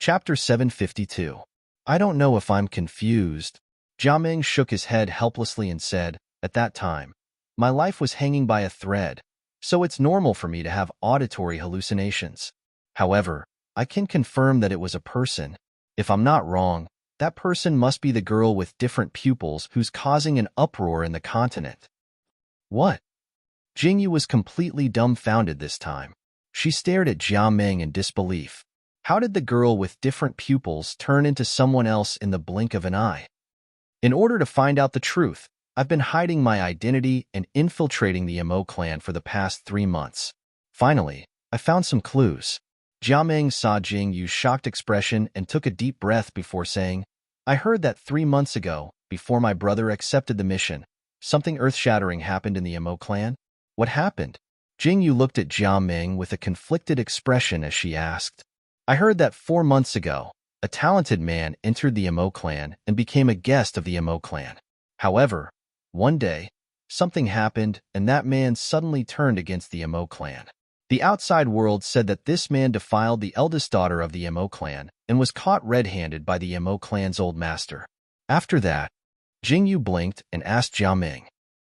Chapter 752. I don't know if I'm confused. Jiaming shook his head helplessly and said, at that time, my life was hanging by a thread, so it's normal for me to have auditory hallucinations. However, I can confirm that it was a person. If I'm not wrong, that person must be the girl with different pupils who's causing an uproar in the continent. What? Jingyu was completely dumbfounded this time. She stared at Jiaming in disbelief. How did the girl with different pupils turn into someone else in the blink of an eye? In order to find out the truth, I've been hiding my identity and infiltrating the Emo clan for the past 3 months. Finally, I found some clues. Jiaming saw Jingyu's shocked expression and took a deep breath before saying, I heard that 3 months ago, before my brother accepted the mission, something earth-shattering happened in the Emo clan. What happened? Jingyu looked at Jiaming with a conflicted expression as she asked. I heard that 4 months ago, a talented man entered the Emo clan and became a guest of the Emo clan. However, one day, something happened and that man suddenly turned against the Emo clan. The outside world said that this man defiled the eldest daughter of the Emo clan and was caught red-handed by the Emo clan's old master. After that, Jingyu blinked and asked Jiaming.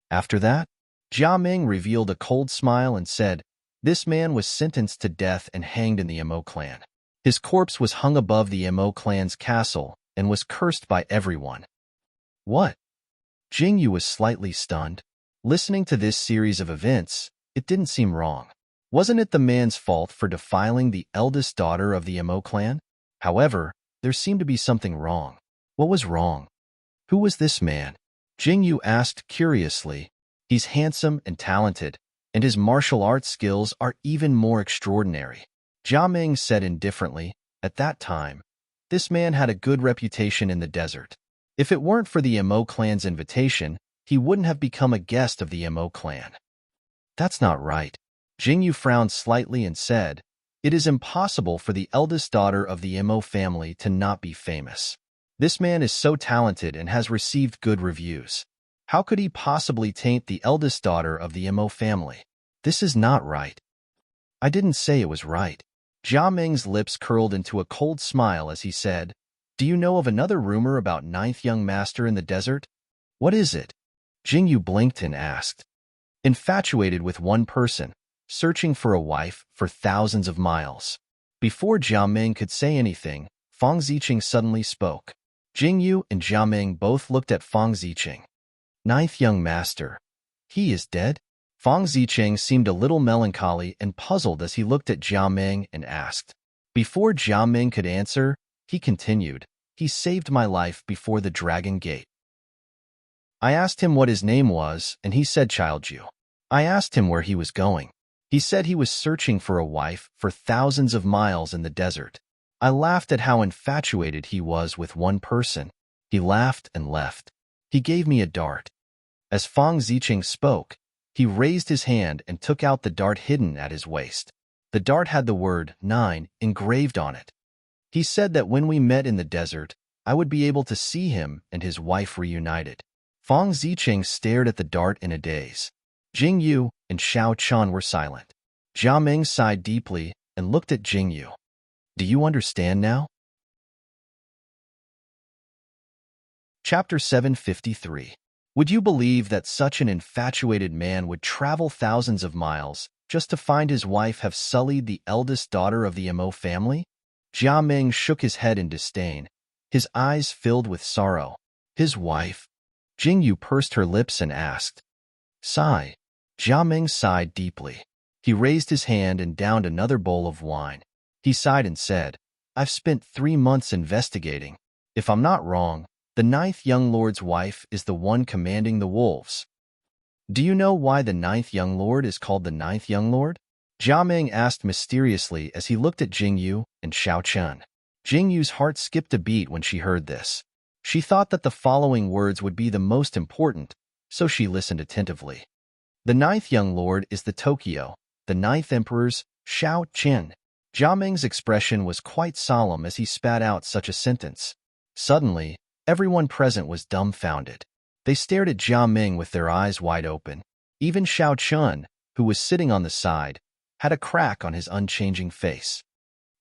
After that, Jiaming revealed a cold smile and said, this man was sentenced to death and hanged in the Emo clan. His corpse was hung above the Emo clan's castle and was cursed by everyone. What? Jingyu was slightly stunned. Listening to this series of events, it didn't seem wrong. Wasn't it the man's fault for defiling the eldest daughter of the Emo clan? However, there seemed to be something wrong. What was wrong? Who was this man? Jingyu asked curiously. He's handsome and talented, and his martial arts skills are even more extraordinary. Jiaming said indifferently, at that time, this man had a good reputation in the desert. If it weren't for the Emo clan's invitation, he wouldn't have become a guest of the Emo clan. That's not right. Jingyu frowned slightly and said, it is impossible for the eldest daughter of the Emo family to not be famous. This man is so talented and has received good reviews. How could he possibly taint the eldest daughter of the Emo family? This is not right. I didn't say it was right. Jiaming's lips curled into a cold smile as he said, do you know of another rumor about 9th young master in the desert? What is it? Jingyu blinked and asked. Infatuated with one person, searching for a wife for thousands of miles. Before Jiaming could say anything, Fang Ziqing suddenly spoke. Jingyu and Jiaming both looked at Fang Ziqing. 9th young master. He is dead? Fang Ziqing seemed a little melancholy and puzzled as he looked at Jiaming and asked. Before Jiaming could answer, he continued, he saved my life before the Dragon Gate. I asked him what his name was, and he said Childju. I asked him where he was going. He said he was searching for a wife for thousands of miles in the desert. I laughed at how infatuated he was with one person. He laughed and left. He gave me a dart. As Fang Ziqing spoke, he raised his hand and took out the dart hidden at his waist. The dart had the word 9 engraved on it. He said that when we met in the desert, I would be able to see him and his wife reunited. Fang Ziqing stared at the dart in a daze. Jingyu and Xiao Chun were silent. Jiaming sighed deeply and looked at Jingyu. Do you understand now? Chapter 753. Would you believe that such an infatuated man would travel thousands of miles just to find his wife have sullied the eldest daughter of the Emo family? Jiaming shook his head in disdain. His eyes filled with sorrow. His wife? Jingyu pursed her lips and asked. Sigh. Jiaming sighed deeply. He raised his hand and downed another bowl of wine. He sighed and said, I've spent 3 months investigating. If I'm not wrong, the 9th young lord's wife is the one commanding the wolves. Do you know why the 9th young lord is called the 9th young lord? Jiaming asked mysteriously as he looked at Jingyu and Xiao Chun. Jingyu's heart skipped a beat when she heard this. She thought that the following words would be the most important, so she listened attentively. The 9th young lord is the Tokyo, the 9th emperor's Xiao Qian. Jiaming's expression was quite solemn as he spat out such a sentence. Suddenly, everyone present was dumbfounded. They stared at Jiaming with their eyes wide open. Even Xiao Chun, who was sitting on the side, had a crack on his unchanging face.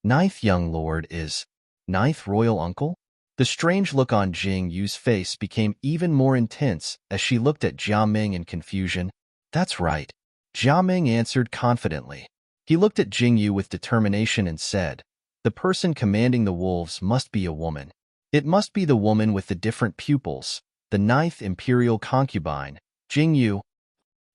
9th young lord is Ninth royal uncle? The strange look on Jing Yu's face became even more intense as she looked at Jia Ming in confusion. That's right, Jia Ming answered confidently. He looked at Jing Yu with determination and said, the person commanding the wolves must be a woman. It must be the woman with the different pupils, the ninth imperial concubine, Jing Yu.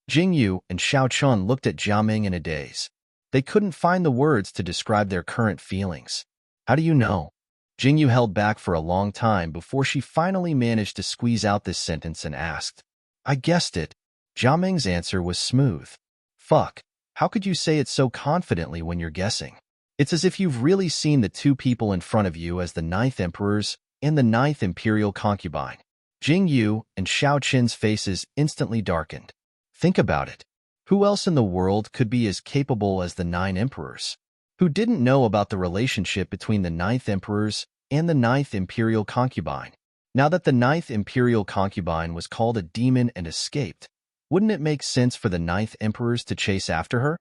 Jing Yu and Xiao Chun looked at Jia Ming in a daze. They couldn't find the words to describe their current feelings. How do you know? Jing Yu held back for a long time before she finally managed to squeeze out this sentence and asked. I guessed it. Jia Ming's answer was smooth. Fuck, how could you say it so confidently when you're guessing? It's as if you've really seen the two people in front of you as the ninth emperors and the ninth imperial concubine. Jing Yu and Xiao Qin's faces instantly darkened. Think about it. Who else in the world could be as capable as the nine emperors? Who didn't know about the relationship between the ninth emperors and the ninth imperial concubine? Now that the ninth imperial concubine was called a demon and escaped, wouldn't it make sense for the ninth emperors to chase after her?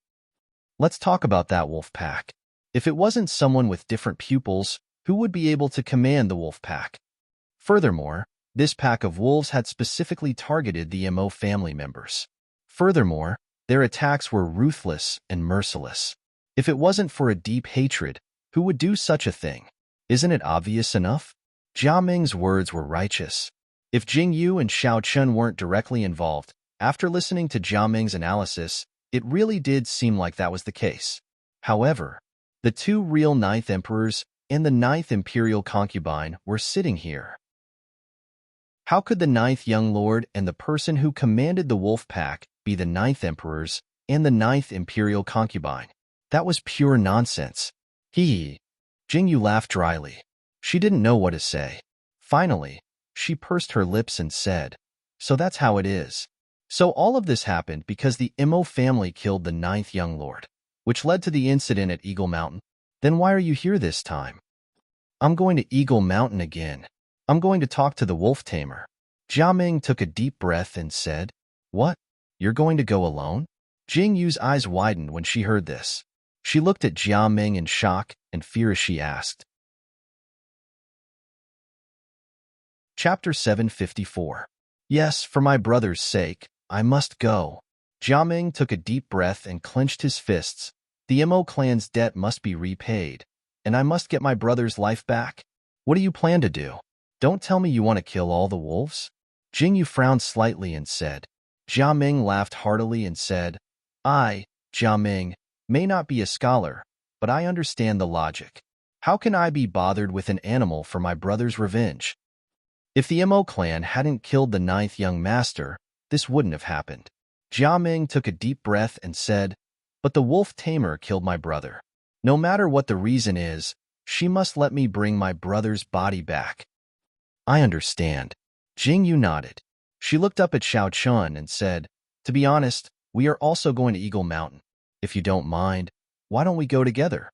Let's talk about that wolf pack. If it wasn't someone with different pupils, who would be able to command the wolf pack? Furthermore, this pack of wolves had specifically targeted the Mo family members. Furthermore, their attacks were ruthless and merciless. If it wasn't for a deep hatred, who would do such a thing? Isn't it obvious enough? Jia Ming's words were righteous. If Jing Yu and Xiao Chun weren't directly involved, after listening to Jia Ming's analysis, it really did seem like that was the case. However, the two real ninth emperors and the ninth imperial concubine were sitting here. How could the ninth young lord and the person who commanded the wolf pack be the ninth emperors and the ninth imperial concubine? That was pure nonsense. Hee. Jing Yu laughed dryly. She didn't know what to say. Finally, she pursed her lips and said, so that's how it is. So all of this happened because the Mo family killed the ninth young lord, which led to the incident at Eagle Mountain. Then why are you here this time? I'm going to Eagle Mountain again. I'm going to talk to the wolf tamer. Jia Ming took a deep breath and said, what? You're going to go alone? Jing Yu's eyes widened when she heard this. She looked at Jia Ming in shock and fear as she asked. Chapter 754. Yes, for my brother's sake, I must go. Jia Ming took a deep breath and clenched his fists. The Mo clan's debt must be repaid, and I must get my brother's life back. What do you plan to do? Don't tell me you want to kill all the wolves? Jing Yu frowned slightly and said. Jia Ming laughed heartily and said, I, Jia Ming, may not be a scholar, but I understand the logic. How can I be bothered with an animal for my brother's revenge? If the Mo clan hadn't killed the ninth young master, this wouldn't have happened. Jia Ming took a deep breath and said, but the wolf tamer killed my brother. No matter what the reason is, she must let me bring my brother's body back. I understand. Jing Yu nodded. She looked up at Xiao Chun and said, to be honest, we are also going to Eagle Mountain. If you don't mind, why don't we go together?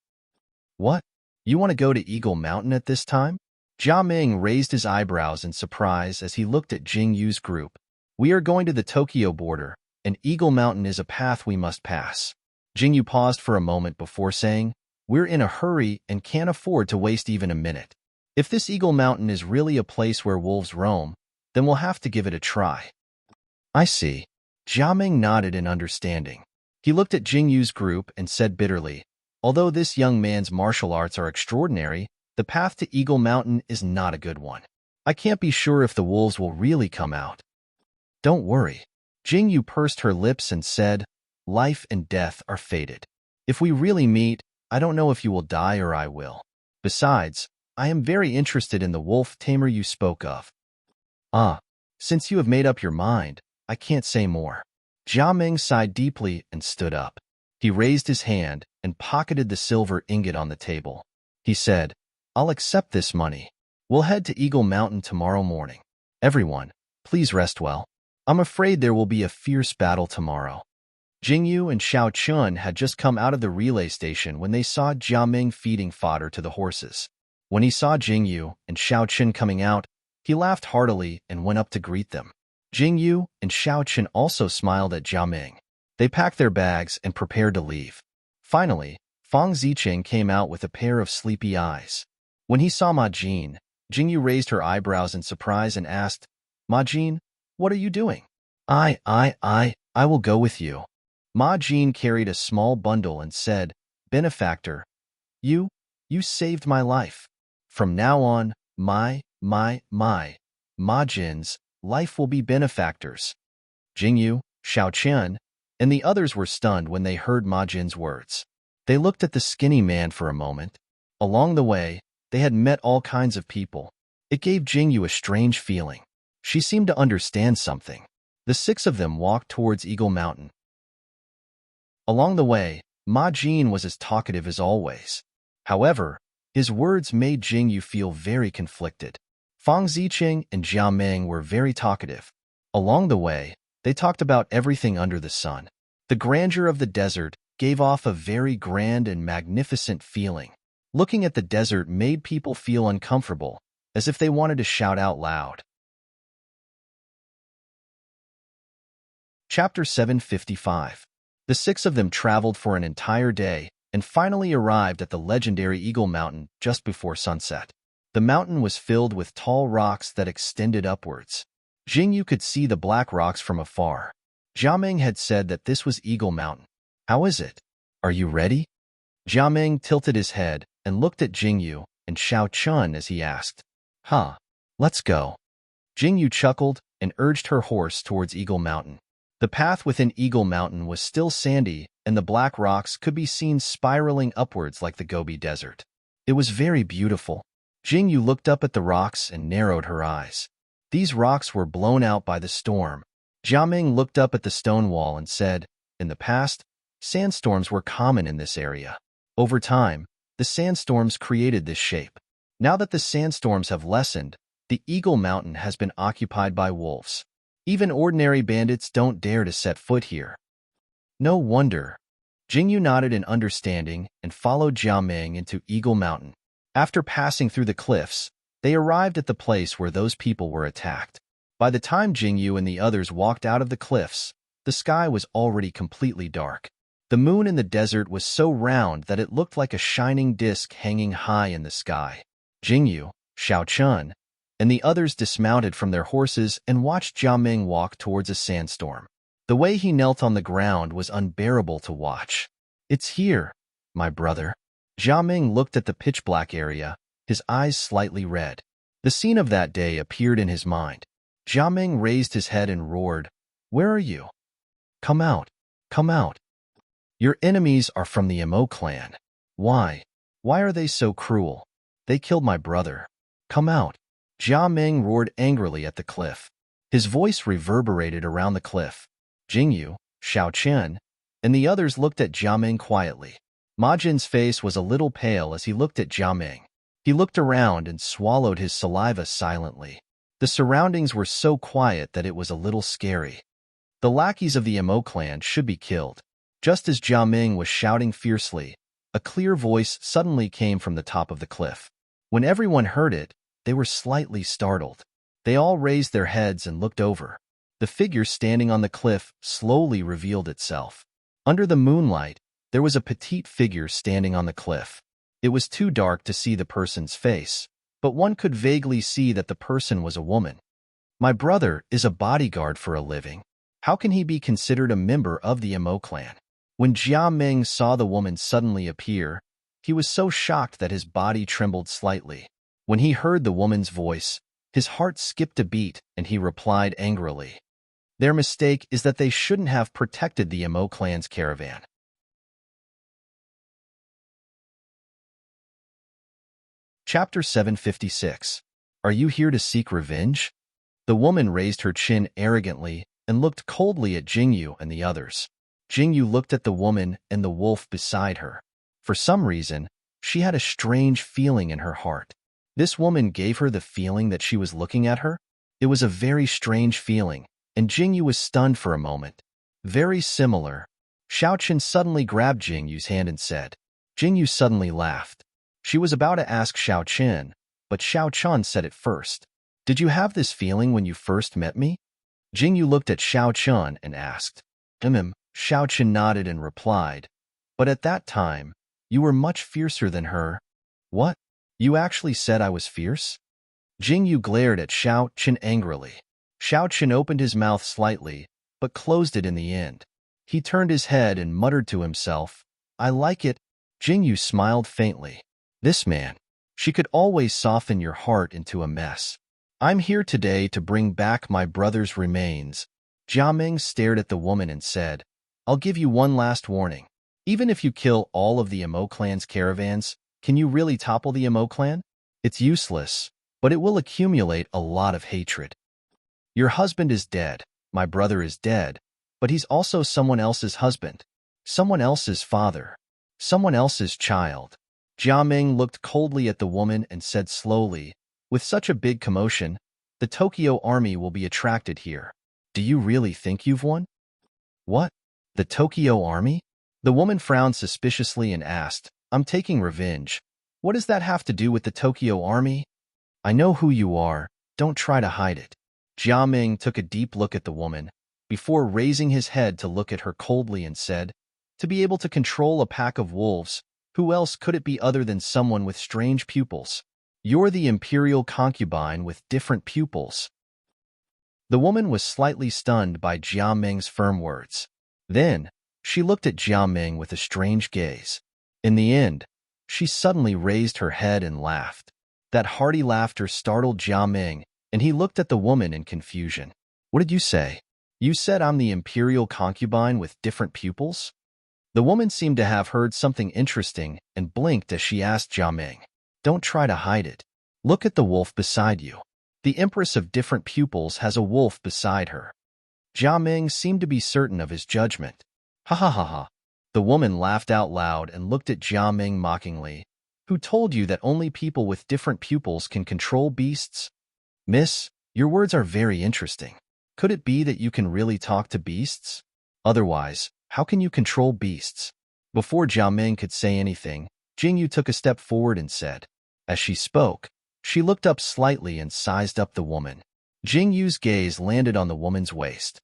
What? You want to go to Eagle Mountain at this time? Jia Ming raised his eyebrows in surprise as he looked at Jing Yu's group. We are going to the Tokyo border, and Eagle Mountain is a path we must pass. Jing Yu paused for a moment before saying, we're in a hurry and can't afford to waste even a minute. If this Eagle Mountain is really a place where wolves roam, then we'll have to give it a try. I see. Jia Ming nodded in understanding. He looked at Jing Yu's group and said bitterly, although this young man's martial arts are extraordinary, the path to Eagle Mountain is not a good one. I can't be sure if the wolves will really come out. Don't worry. Jing Yu pursed her lips and said, life and death are fated. If we really meet, I don't know if you will die or I will. Besides, I am very interested in the wolf tamer you spoke of. Since you have made up your mind, I can't say more. Jia Ming sighed deeply and stood up. He raised his hand and pocketed the silver ingot on the table. He said, I'll accept this money. We'll head to Eagle Mountain tomorrow morning. Everyone, please rest well. I'm afraid there will be a fierce battle tomorrow. Jing Yu and Xiao Chun had just come out of the relay station when they saw Jia Ming feeding fodder to the horses. When he saw Jing Yu and Xiao Chun coming out, he laughed heartily and went up to greet them. Jing Yu and Xiao Chun also smiled at Jia Ming. They packed their bags and prepared to leave. Finally, Fang Ziqing came out with a pair of sleepy eyes. When he saw Ma Jin, Jingyu raised her eyebrows in surprise and asked, Ma Jin, what are you doing? I will go with you. Ma Jin carried a small bundle and said, Benefactor, you saved my life. From now on, Ma Jin's life will be benefactors. Jingyu, Xiaoqian, and the others were stunned when they heard Ma Jin's words. They looked at the skinny man for a moment. Along the way, they had met all kinds of people. It gave Jingyu a strange feeling. She seemed to understand something. The six of them walked towards Eagle Mountain. Along the way, Ma Jin was as talkative as always. However, his words made Jingyu feel very conflicted. Fang Ziqing and Jia Meng were very talkative. Along the way, they talked about everything under the sun. The grandeur of the desert gave off a very grand and magnificent feeling. Looking at the desert made people feel uncomfortable, as if they wanted to shout out loud. Chapter 755. The six of them traveled for an entire day and finally arrived at the legendary Eagle Mountain just before sunset. The mountain was filled with tall rocks that extended upwards. Jingyu could see the black rocks from afar. Jiameng had said that this was Eagle Mountain. How is it? Are you ready? Jiameng tilted his head and looked at Jingyu and Xiaoqian as he asked, let's go. Jingyu chuckled and urged her horse towards Eagle Mountain. The path within Eagle Mountain was still sandy, and the black rocks could be seen spiraling upwards like the Gobi Desert. It was very beautiful. Jingyu looked up at the rocks and narrowed her eyes. These rocks were blown out by the storm. Jiameng looked up at the stone wall and said, in the past, sandstorms were common in this area. Over time, the sandstorms created this shape. Now that the sandstorms have lessened, the Eagle Mountain has been occupied by wolves. Even ordinary bandits don't dare to set foot here. No wonder. Jingyu nodded in understanding and followed Jiameng into Eagle Mountain. After passing through the cliffs, they arrived at the place where those people were attacked. By the time Jingyu and the others walked out of the cliffs, the sky was already completely dark. The moon in the desert was so round that it looked like a shining disk hanging high in the sky. Jingyu, Xiaoqian, and the others dismounted from their horses and watched Jiameng walk towards a sandstorm. The way he knelt on the ground was unbearable to watch. It's here, my brother. Jiameng looked at the pitch-black area, his eyes slightly red. The scene of that day appeared in his mind. Jiameng raised his head and roared, Where are you? Come out, come out. Your enemies are from the Emo clan. Why? Why are they so cruel? They killed my brother. Come out. Jiameng roared angrily at the cliff. His voice reverberated around the cliff. Jingyu, Xiaoqian, and the others looked at Jiameng quietly. Ma Jin's face was a little pale as he looked at Jiameng. He looked around and swallowed his saliva silently. The surroundings were so quiet that it was a little scary. The lackeys of the Emo clan should be killed. Just as Jiameng was shouting fiercely, a clear voice suddenly came from the top of the cliff. When everyone heard it, they were slightly startled. They all raised their heads and looked over. The figure standing on the cliff slowly revealed itself. Under the moonlight, there was a petite figure standing on the cliff. It was too dark to see the person's face, but one could vaguely see that the person was a woman. My brother is a bodyguard for a living. How can he be considered a member of the Emo clan? When Jiameng saw the woman suddenly appear, he was so shocked that his body trembled slightly. When he heard the woman's voice, his heart skipped a beat and he replied angrily. Their mistake is that they shouldn't have protected the Emo clan's caravan. Chapter 756. Are you here to seek revenge? The woman raised her chin arrogantly and looked coldly at Jingyu and the others. Jingyu looked at the woman and the wolf beside her. For some reason, she had a strange feeling in her heart. This woman gave her the feeling that she was looking at her. It was a very strange feeling, and Jingyu was stunned for a moment. Very similar. Xiaoqian suddenly grabbed Jingyu's hand and said. Jingyu suddenly laughed. She was about to ask Xiaoqian, but Xiaoqian said it first. Did you have this feeling when you first met me? Jingyu looked at Xiaoqian and asked. Xiaoqian nodded and replied. But at that time, you were much fiercer than her. What? You actually said I was fierce? Jingyu glared at Xiao Qin angrily. Xiao Qin opened his mouth slightly, but closed it in the end. He turned his head and muttered to himself, I like it. Jingyu smiled faintly. This man. She could always soften your heart into a mess. I'm here today to bring back my brother's remains. Jiaming stared at the woman and said, I'll give you one last warning. Even if you kill all of the Emo clan's caravans, can you really topple the Emo clan? It's useless, but it will accumulate a lot of hatred. Your husband is dead, my brother is dead, but he's also someone else's husband, someone else's father, someone else's child. Jiaming looked coldly at the woman and said slowly, with such a big commotion, the Tokyo army will be attracted here. Do you really think you've won? What? The Tokyo army? The woman frowned suspiciously and asked, I'm taking revenge. What does that have to do with the Tokyo army? I know who you are. Don't try to hide it. Jiaming took a deep look at the woman, before raising his head to look at her coldly and said, to be able to control a pack of wolves, who else could it be other than someone with strange pupils? You're the imperial concubine with different pupils. The woman was slightly stunned by Jiaming's firm words. Then, she looked at Jiaming with a strange gaze. In the end, she suddenly raised her head and laughed. That hearty laughter startled Jiaming, and he looked at the woman in confusion. What did you say? You said I'm the imperial concubine with different pupils? The woman seemed to have heard something interesting and blinked as she asked Jiaming, Don't try to hide it. Look at the wolf beside you. The Empress of different pupils has a wolf beside her. Jiaming seemed to be certain of his judgment. Ha ha ha ha. The woman laughed out loud and looked at Jiaming mockingly. Who told you that only people with different pupils can control beasts? Miss, your words are very interesting. Could it be that you can really talk to beasts? Otherwise, how can you control beasts? Before Jiaming could say anything, Jingyu took a step forward and said. As she spoke, she looked up slightly and sized up the woman. Jingyu's gaze landed on the woman's waist.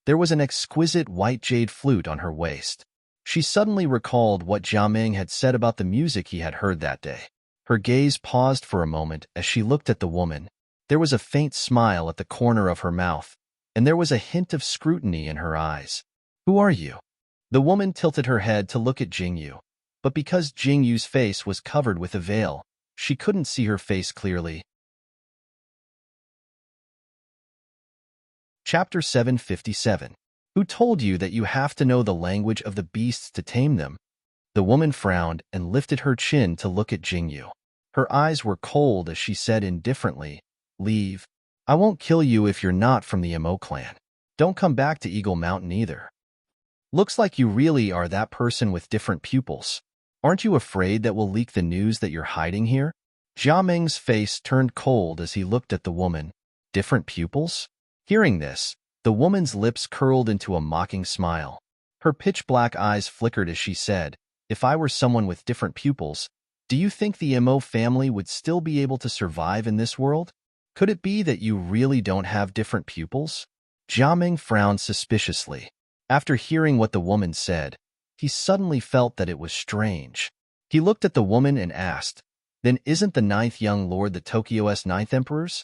There was an exquisite white jade flute on her waist. She suddenly recalled what Jiaming had said about the music he had heard that day. Her gaze paused for a moment as she looked at the woman. There was a faint smile at the corner of her mouth, and there was a hint of scrutiny in her eyes. Who are you? The woman tilted her head to look at Jingyu, but because Jingyu's face was covered with a veil, she couldn't see her face clearly. Chapter 757. Who told you that you have to know the language of the beasts to tame them? The woman frowned and lifted her chin to look at Jingyu. Her eyes were cold as she said indifferently, Leave. I won't kill you if you're not from the Emo clan. Don't come back to Eagle Mountain either. Looks like you really are that person with different pupils. Aren't you afraid that we'll leak the news that you're hiding here? Jiaming's face turned cold as he looked at the woman. Different pupils? Hearing this, the woman's lips curled into a mocking smile. Her pitch-black eyes flickered as she said, If I were someone with different pupils, do you think the Emo family would still be able to survive in this world? Could it be that you really don't have different pupils? Jiaming frowned suspiciously. After hearing what the woman said, he suddenly felt that it was strange. He looked at the woman and asked, Then isn't the ninth young lord the Tokyo's ninth emperor's?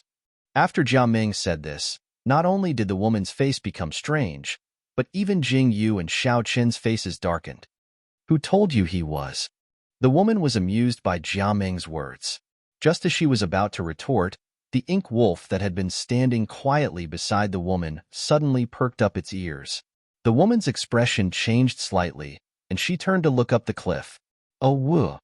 After Jiaming said this, not only did the woman's face become strange, but even Jingyu and Xiao Qin's faces darkened. Who told you he was? The woman was amused by Jiaming's words. Just as she was about to retort, the ink wolf that had been standing quietly beside the woman suddenly perked up its ears. The woman's expression changed slightly, and she turned to look up the cliff. Oh, woo!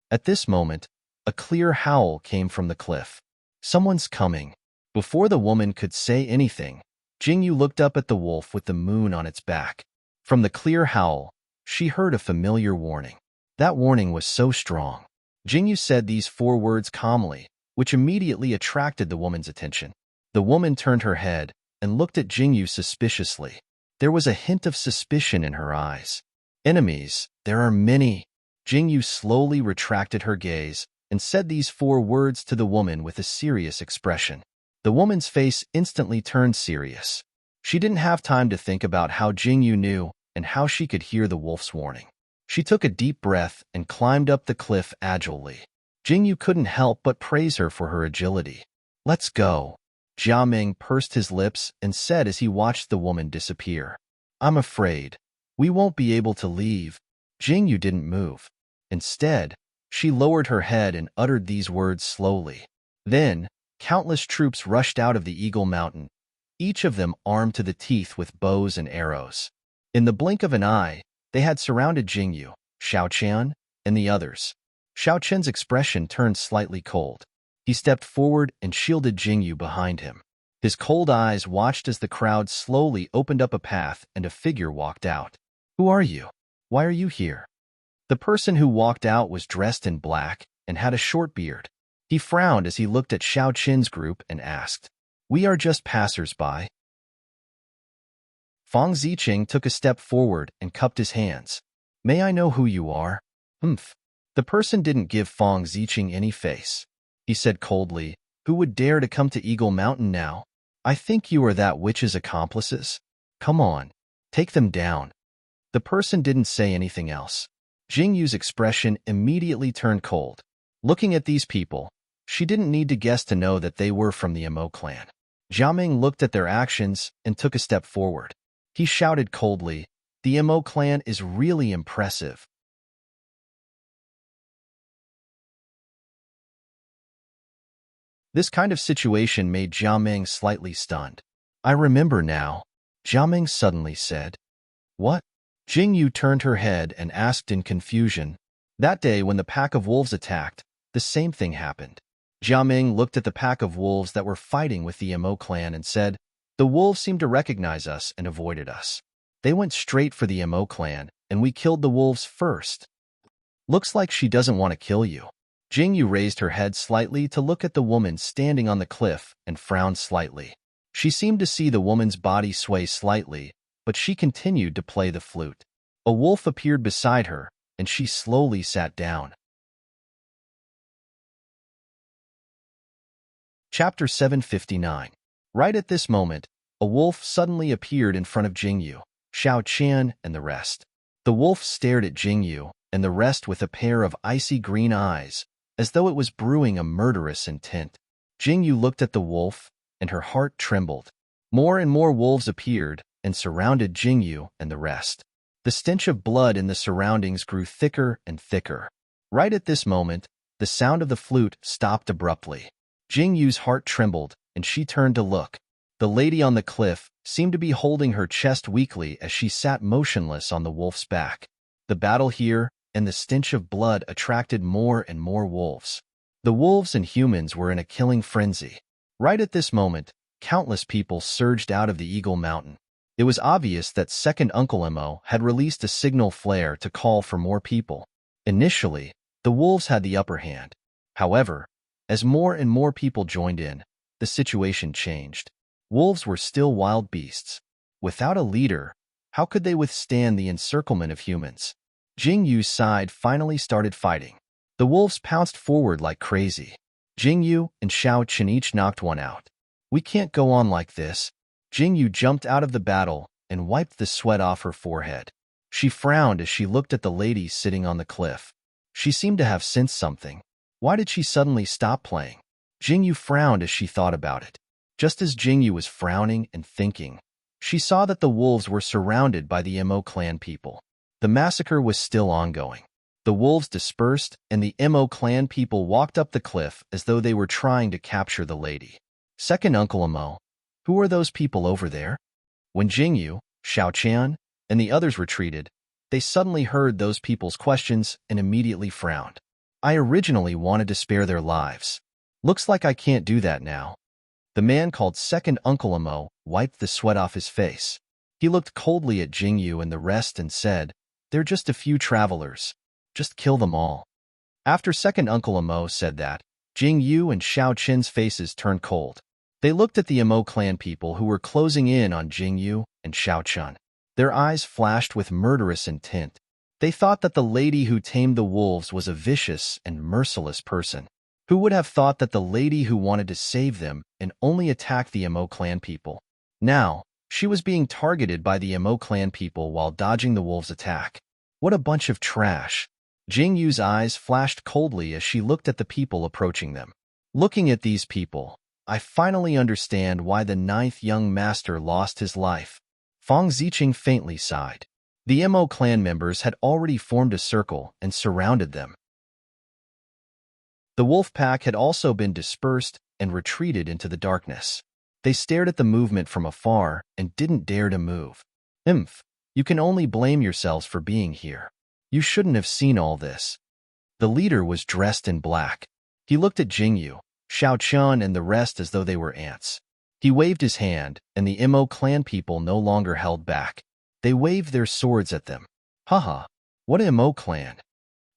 At this moment, a clear howl came from the cliff. Someone's coming. Before the woman could say anything, Jingyu looked up at the wolf with the moon on its back. From the clear howl, she heard a familiar warning. That warning was so strong. Jingyu said these 4 words calmly, which immediately attracted the woman's attention. The woman turned her head and looked at Jingyu suspiciously. There was a hint of suspicion in her eyes. Enemies, there are many. Jingyu slowly retracted her gaze and said these 4 words to the woman with a serious expression. The woman's face instantly turned serious. She didn't have time to think about how Jingyu knew and how she could hear the wolf's warning. She took a deep breath and climbed up the cliff agilely. Jingyu couldn't help but praise her for her agility. "Let's go." Jiaming pursed his lips and said as he watched the woman disappear. "I'm afraid we won't be able to leave." Jingyu didn't move. Instead, she lowered her head and uttered these words slowly. Then, countless troops rushed out of the Eagle Mountain, each of them armed to the teeth with bows and arrows. In the blink of an eye, they had surrounded Jingyu, Xiaoqian, and the others. Xiaoqian's expression turned slightly cold. He stepped forward and shielded Jingyu behind him. His cold eyes watched as the crowd slowly opened up a path and a figure walked out. "Who are you? Why are you here?" The person who walked out was dressed in black and had a short beard. He frowned as he looked at Xiaoqian's group and asked, "We are just passers-by." Fang Ziqing took a step forward and cupped his hands. "May I know who you are?" "Humph." The person didn't give Fang Ziqing any face. He said coldly, "Who would dare to come to Eagle Mountain now? I think you are that witch's accomplices. Come on, take them down." The person didn't say anything else. Jingyu's expression immediately turned cold. Looking at these people, she didn't need to guess to know that they were from the Emo clan. Jiaming looked at their actions and took a step forward. He shouted coldly, "The Emo clan is really impressive." This kind of situation made Jiaming slightly stunned. "I remember now," Jiaming suddenly said. "What?" Jingyu turned her head and asked in confusion. That day when the pack of wolves attacked, the same thing happened. Jiaming looked at the pack of wolves that were fighting with the Emo clan and said, "The wolves seemed to recognize us and avoided us. They went straight for the Emo clan, and we killed the wolves first. Looks like she doesn't want to kill you." Jingyu raised her head slightly to look at the woman standing on the cliff and frowned slightly. She seemed to see the woman's body sway slightly, but she continued to play the flute. A wolf appeared beside her, and she slowly sat down. Chapter 759. Right at this moment, a wolf suddenly appeared in front of Jingyu, Xiaoqian, and the rest. The wolf stared at Jingyu and the rest with a pair of icy green eyes, as though it was brewing a murderous intent. Jingyu looked at the wolf, and her heart trembled. More and more wolves appeared and surrounded Jingyu and the rest. The stench of blood in the surroundings grew thicker and thicker. Right at this moment, the sound of the flute stopped abruptly. Jingyu's heart trembled, and she turned to look. The lady on the cliff seemed to be holding her chest weakly as she sat motionless on the wolf's back. The battle here and the stench of blood attracted more and more wolves. The wolves and humans were in a killing frenzy. Right at this moment, countless people surged out of the Eagle Mountain. It was obvious that Second Uncle Emo had released a signal flare to call for more people. Initially, the wolves had the upper hand. However, as more and more people joined in, the situation changed. Wolves were still wild beasts. Without a leader, how could they withstand the encirclement of humans? Jingyu's side finally started fighting. The wolves pounced forward like crazy. Jingyu and Xiaoqian each knocked one out. "We can't go on like this." Jingyu jumped out of the battle and wiped the sweat off her forehead. She frowned as she looked at the lady sitting on the cliff. She seemed to have sensed something. Why did she suddenly stop playing? Jingyu frowned as she thought about it. Just as Jingyu was frowning and thinking, she saw that the wolves were surrounded by the Emo clan people. The massacre was still ongoing. The wolves dispersed, and the Emo clan people walked up the cliff as though they were trying to capture the lady. Second Uncle Emo, who are those people over there? When Jingyu, Xiaoqian, and the others retreated, they suddenly heard those people's questions and immediately frowned. "I originally wanted to spare their lives. Looks like I can't do that now." The man called Second Uncle Emo wiped the sweat off his face. He looked coldly at Jingyu and the rest and said, "They're just a few travelers. Just kill them all." After Second Uncle Emo said that, Jingyu and Xiaoqian's faces turned cold. They looked at the Emo clan people who were closing in on Jingyu and Xiaoqian. Their eyes flashed with murderous intent. They thought that the lady who tamed the wolves was a vicious and merciless person. Who would have thought that the lady who wanted to save them and only attack the Emo clan people? Now, she was being targeted by the Emo clan people while dodging the wolves' attack. What a bunch of trash. Jing Yu's eyes flashed coldly as she looked at the people approaching them. Looking at these people, I finally understand why the 9th young master lost his life. Fang Ziqing faintly sighed. The Mo clan members had already formed a circle and surrounded them. The wolf pack had also been dispersed and retreated into the darkness. They stared at the movement from afar and didn't dare to move. You can only blame yourselves for being here. You shouldn't have seen all this. The leader was dressed in black. He looked at Jingyu, Xiaochun, and the rest as though they were ants. He waved his hand, and the Mo clan people no longer held back. They waved their swords at them. Haha, what a Mo clan.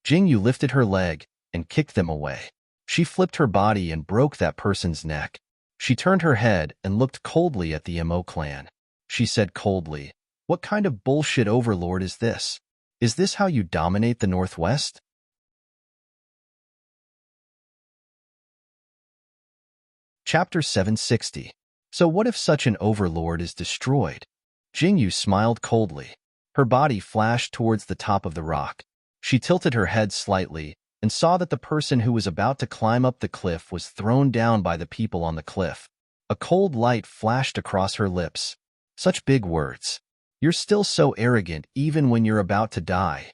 Jingyu lifted her leg and kicked them away. She flipped her body and broke that person's neck. She turned her head and looked coldly at the Mo clan. She said coldly, "What kind of bullshit overlord is this? Is this how you dominate the Northwest?" Chapter 760. So what if such an overlord is destroyed? Jingyu smiled coldly. Her body flashed towards the top of the rock. She tilted her head slightly and saw that the person who was about to climb up the cliff was thrown down by the people on the cliff. A cold light flashed across her lips. Such big words. You're still so arrogant even when you're about to die.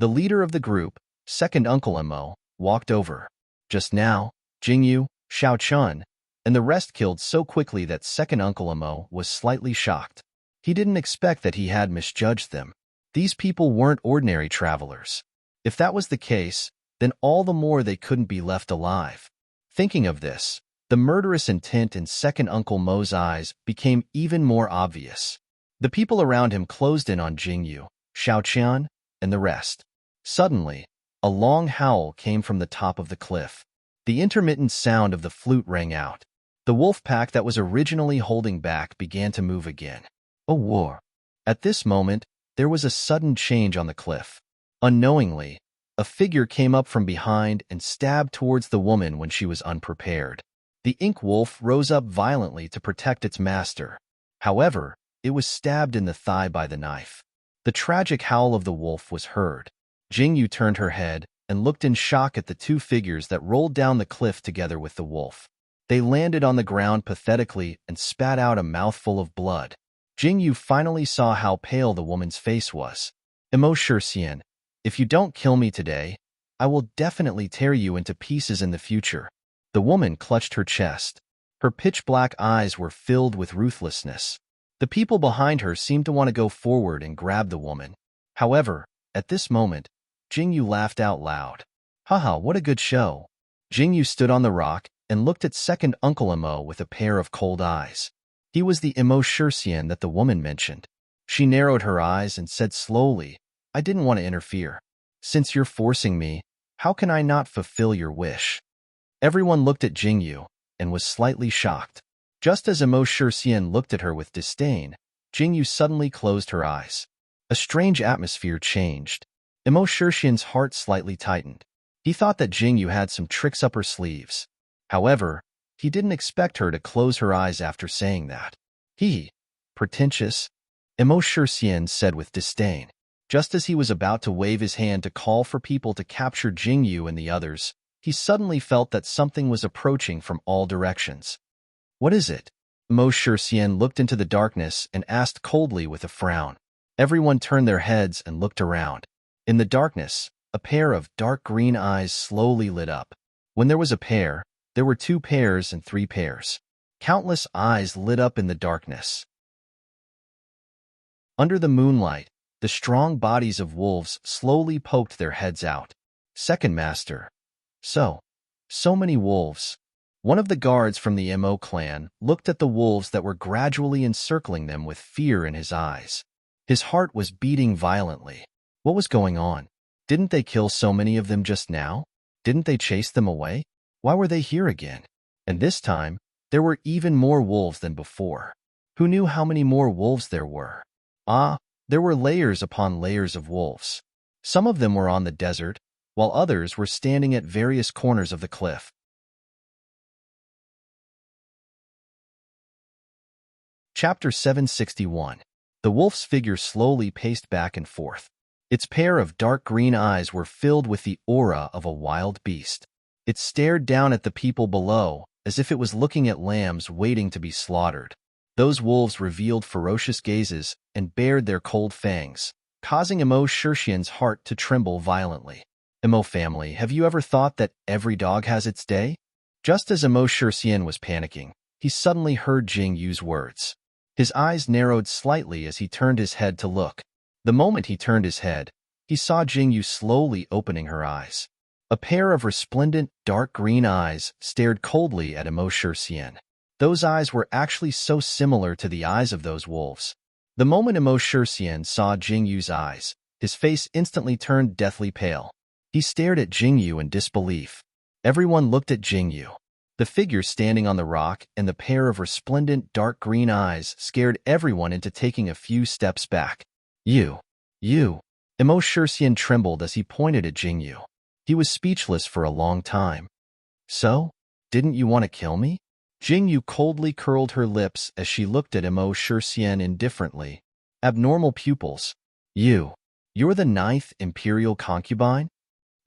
The leader of the group, second Uncle Mo, walked over. Just now, Jingyu, Xiaochun, and the rest killed so quickly that second Uncle Mo was slightly shocked. He didn't expect that he had misjudged them. These people weren't ordinary travelers. If that was the case, then all the more they couldn't be left alive. Thinking of this, the murderous intent in second Uncle Mo's eyes became even more obvious. The people around him closed in on Jingyu, Xiaoqian, and the rest. Suddenly, a long howl came from the top of the cliff. The intermittent sound of the flute rang out. The wolf pack that was originally holding back began to move again. A war. At this moment, there was a sudden change on the cliff. Unknowingly, a figure came up from behind and stabbed towards the woman when she was unprepared. The ink wolf rose up violently to protect its master. However, it was stabbed in the thigh by the knife. The tragic howl of the wolf was heard. Jingyu turned her head and looked in shock at the two figures that rolled down the cliff together with the wolf. They landed on the ground pathetically and spat out a mouthful of blood. Jingyu finally saw how pale the woman's face was. Emo Shurxian, if you don't kill me today, I will definitely tear you into pieces in the future. The woman clutched her chest. Her pitch-black eyes were filled with ruthlessness. The people behind her seemed to want to go forward and grab the woman. However, at this moment, Jingyu laughed out loud. Haha, what a good show. Jingyu stood on the rock and looked at second Uncle Mo with a pair of cold eyes. He was the Emo Shurxian that the woman mentioned. She narrowed her eyes and said slowly, I didn't want to interfere. Since you're forcing me, how can I not fulfill your wish? Everyone looked at Jingyu and was slightly shocked. Just as Emo Shurxian looked at her with disdain, Jingyu suddenly closed her eyes. A strange atmosphere changed. Emo Shurxian's heart slightly tightened. He thought that Jingyu had some tricks up her sleeves. However, he didn't expect her to close her eyes after saying that. Pretentious, Emo Shurxian said with disdain. Just as he was about to wave his hand to call for people to capture Jingyu and the others, he suddenly felt that something was approaching from all directions. What is it? Emo Shurxian looked into the darkness and asked coldly with a frown. Everyone turned their heads and looked around. In the darkness, a pair of dark green eyes slowly lit up. When there was a pair, there were 2 pairs and 3 pairs. Countless eyes lit up in the darkness. Under the moonlight, the strong bodies of wolves slowly poked their heads out. Second Master. So many wolves. One of the guards from the Mo clan looked at the wolves that were gradually encircling them with fear in his eyes. His heart was beating violently. What was going on? Didn't they kill so many of them just now? Didn't they chase them away? Why were they here again? And this time, there were even more wolves than before. Who knew how many more wolves there were? There were layers upon layers of wolves. Some of them were on the desert, while others were standing at various corners of the cliff. Chapter 761. The wolf's figure slowly paced back and forth. Its pair of dark green eyes were filled with the aura of a wild beast. It stared down at the people below, as if it was looking at lambs waiting to be slaughtered. Those wolves revealed ferocious gazes and bared their cold fangs, causing Emo Shersian's heart to tremble violently. Emo family, have you ever thought that every dog has its day? Just as Emo Shersian was panicking, he suddenly heard Jing Yu's words. His eyes narrowed slightly as he turned his head to look. The moment he turned his head, he saw Jing Yu slowly opening her eyes. A pair of resplendent, dark green eyes stared coldly at Emo Shersian. Those eyes were actually so similar to the eyes of those wolves. The moment Emo Shersian saw Jing Yu's eyes, his face instantly turned deathly pale. He stared at Jing Yu in disbelief. Everyone looked at Jing Yu. The figure standing on the rock and the pair of resplendent dark green eyes scared everyone into taking a few steps back. You. Emo Shersian trembled as he pointed at Jing Yu. He was speechless for a long time. So? Didn't you want to kill me? Jing Yu coldly curled her lips as she looked at Emo Shersian indifferently. Abnormal pupils. You're the 9th Imperial concubine?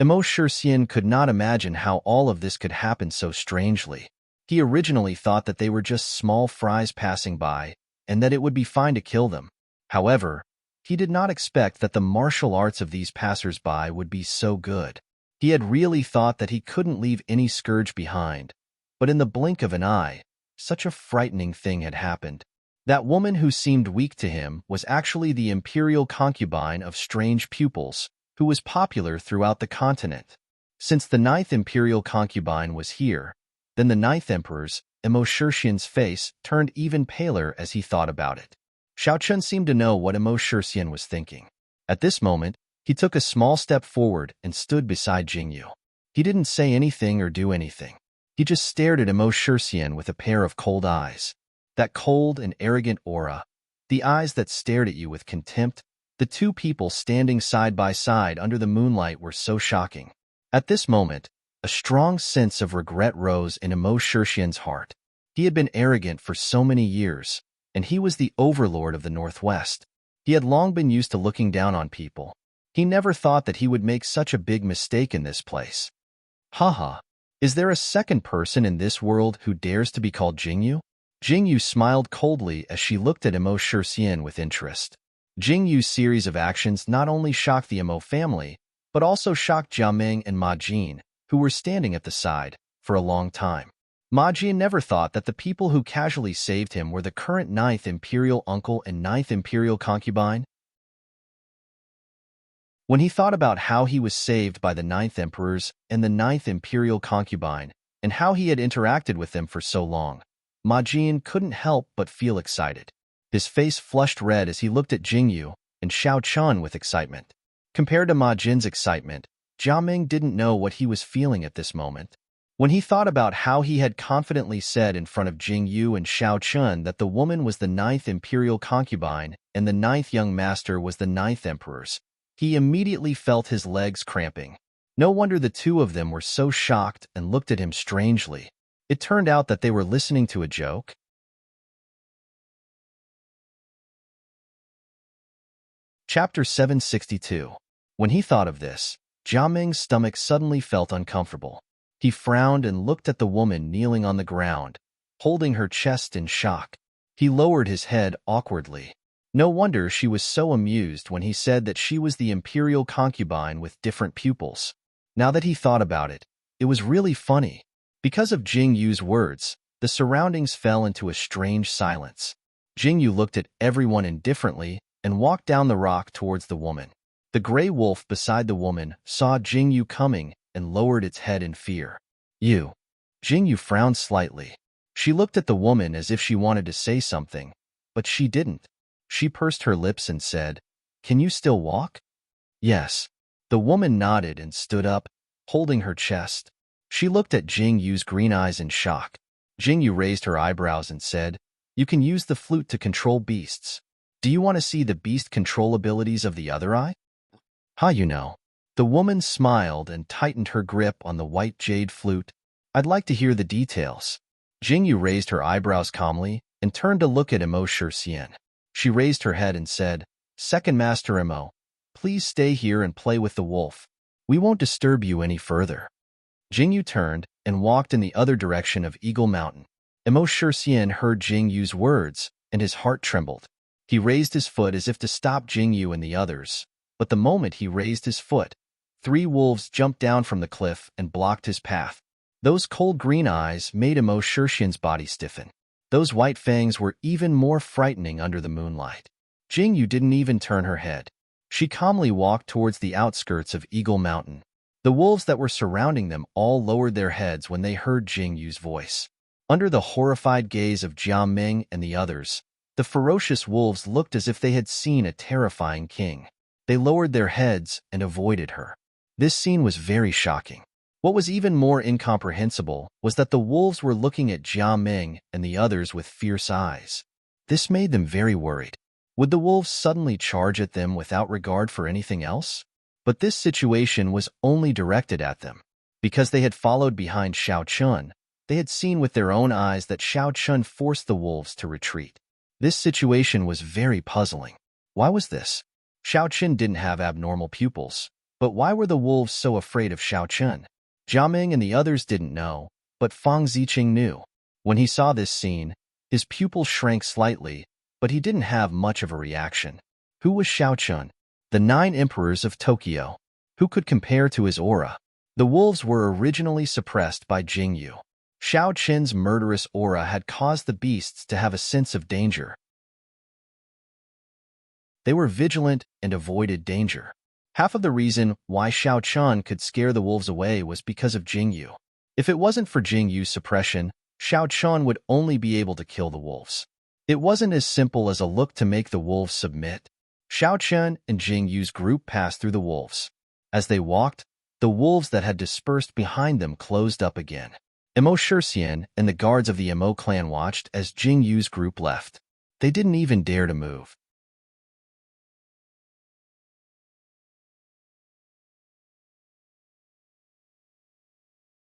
Emo Shersian could not imagine how all of this could happen so strangely. He originally thought that they were just small fries passing by, and that it would be fine to kill them. However, he did not expect that the martial arts of these passers-by would be so good. He had really thought that he couldn't leave any scourge behind, but in the blink of an eye, such a frightening thing had happened. That woman who seemed weak to him was actually the Imperial concubine of strange pupils, who was popular throughout the continent. Since the 9th Imperial concubine was here, then the 9th Emperor's, Emo Shersian's face turned even paler as he thought about it. Xiao Chun seemed to know what Emo Shersian was thinking. At this moment, he took a small step forward and stood beside Jing Yu. He didn't say anything or do anything. He just stared at Emo Shersian with a pair of cold eyes. That cold and arrogant aura, the eyes that stared at you with contempt. The two people standing side by side under the moonlight were so shocking. At this moment, a strong sense of regret rose in Emo Shersian's heart. He had been arrogant for so many years, and he was the overlord of the Northwest. He had long been used to looking down on people. He never thought that he would make such a big mistake in this place. Haha, is there a second person in this world who dares to be called Jing Yu? Jing Yu smiled coldly as she looked at Emo Shersian with interest. Jing Yu's series of actions not only shocked the Emo family, but also shocked Jiameng and Ma Jin, who were standing at the side, for a long time. Ma Jin never thought that the people who casually saved him were the current 9th Imperial uncle and 9th Imperial concubine. When he thought about how he was saved by the 9th Emperors and the 9th Imperial concubine, and how he had interacted with them for so long, Ma Jin couldn't help but feel excited. His face flushed red as he looked at Jing Yu and Xiao Chun with excitement. Compared to Ma Jin's excitement, Jiameng didn't know what he was feeling at this moment. When he thought about how he had confidently said in front of Jing Yu and Xiao Chun that the woman was the 9th Imperial concubine and the 9th young master was the 9th Emperor's, he immediately felt his legs cramping. No wonder the two of them were so shocked and looked at him strangely. It turned out that they were listening to a joke. Chapter 762. When he thought of this, Jiameng's stomach suddenly felt uncomfortable. He frowned and looked at the woman kneeling on the ground, holding her chest in shock. He lowered his head awkwardly. No wonder she was so amused when he said that she was the Imperial concubine with different pupils. Now that he thought about it, it was really funny. Because of Jing Yu's words, the surroundings fell into a strange silence. Jing Yu looked at everyone indifferently and walked down the rock towards the woman. The gray wolf beside the woman saw Jing Yu coming and lowered its head in fear. Jing Yu frowned slightly. She looked at the woman as if she wanted to say something, but she didn't. She pursed her lips and said, "Can you still walk?" "Yes." The woman nodded and stood up, holding her chest. She looked at Jing Yu's green eyes in shock. Jing Yu raised her eyebrows and said, "You can use the flute to control beasts. Do you want to see the beast control abilities of the other eye?" "How you know?" The woman smiled and tightened her grip on the white jade flute. "I'd like to hear the details." Jing Yu raised her eyebrows calmly and turned to look at Emo Shersian. She raised her head and said, "Second Master Emo, please stay here and play with the wolf? We won't disturb you any further. Jingyu turned and walked in the other direction of Eagle Mountain. Immerse heard Jingyu's words, and his heart trembled. He raised his foot as if to stop Jingyu and the others, but the moment he raised his foot, 3 wolves jumped down from the cliff and blocked his path. Those cold green eyes made Immerse's body stiffen. Those white fangs were even more frightening under the moonlight. Jingyu didn't even turn her head. She calmly walked towards the outskirts of Eagle Mountain. The wolves that were surrounding them all lowered their heads when they heard Jingyu's voice. Under the horrified gaze of Jiaming and the others, the ferocious wolves looked as if they had seen a terrifying king. They lowered their heads and avoided her. This scene was very shocking. What was even more incomprehensible was that the wolves were looking at Jiaming and the others with fierce eyes. This made them very worried. Would the wolves suddenly charge at them without regard for anything else? But this situation was only directed at them. Because they had followed behind Xiao Chun, they had seen with their own eyes that Xiao Chun forced the wolves to retreat. This situation was very puzzling. Why was this? Xiao Chun didn't have abnormal pupils. But why were the wolves so afraid of Xiao Chun? Jiaming and the others didn't know, but Fang Ziqing knew. When he saw this scene, his pupils shrank slightly, but he didn't have much of a reaction. Who was Xiao Chun? The 9 emperors of Tokyo. Who could compare to his aura? The wolves were originally suppressed by Jingyu. Xiao Chun's murderous aura had caused the beasts to have a sense of danger. They were vigilant and avoided danger. Half of the reason why Xiao Chun could scare the wolves away was because of Jingyu. If it wasn't for Jingyu's suppression, Xiao Chun would only be able to kill the wolves. It wasn't as simple as a look to make the wolves submit. Xiao Chun and Jingyu's group passed through the wolves. As they walked, the wolves that had dispersed behind them closed up again. Immerse and the guards of the Imo clan watched as Jingyu's group left. They didn't even dare to move.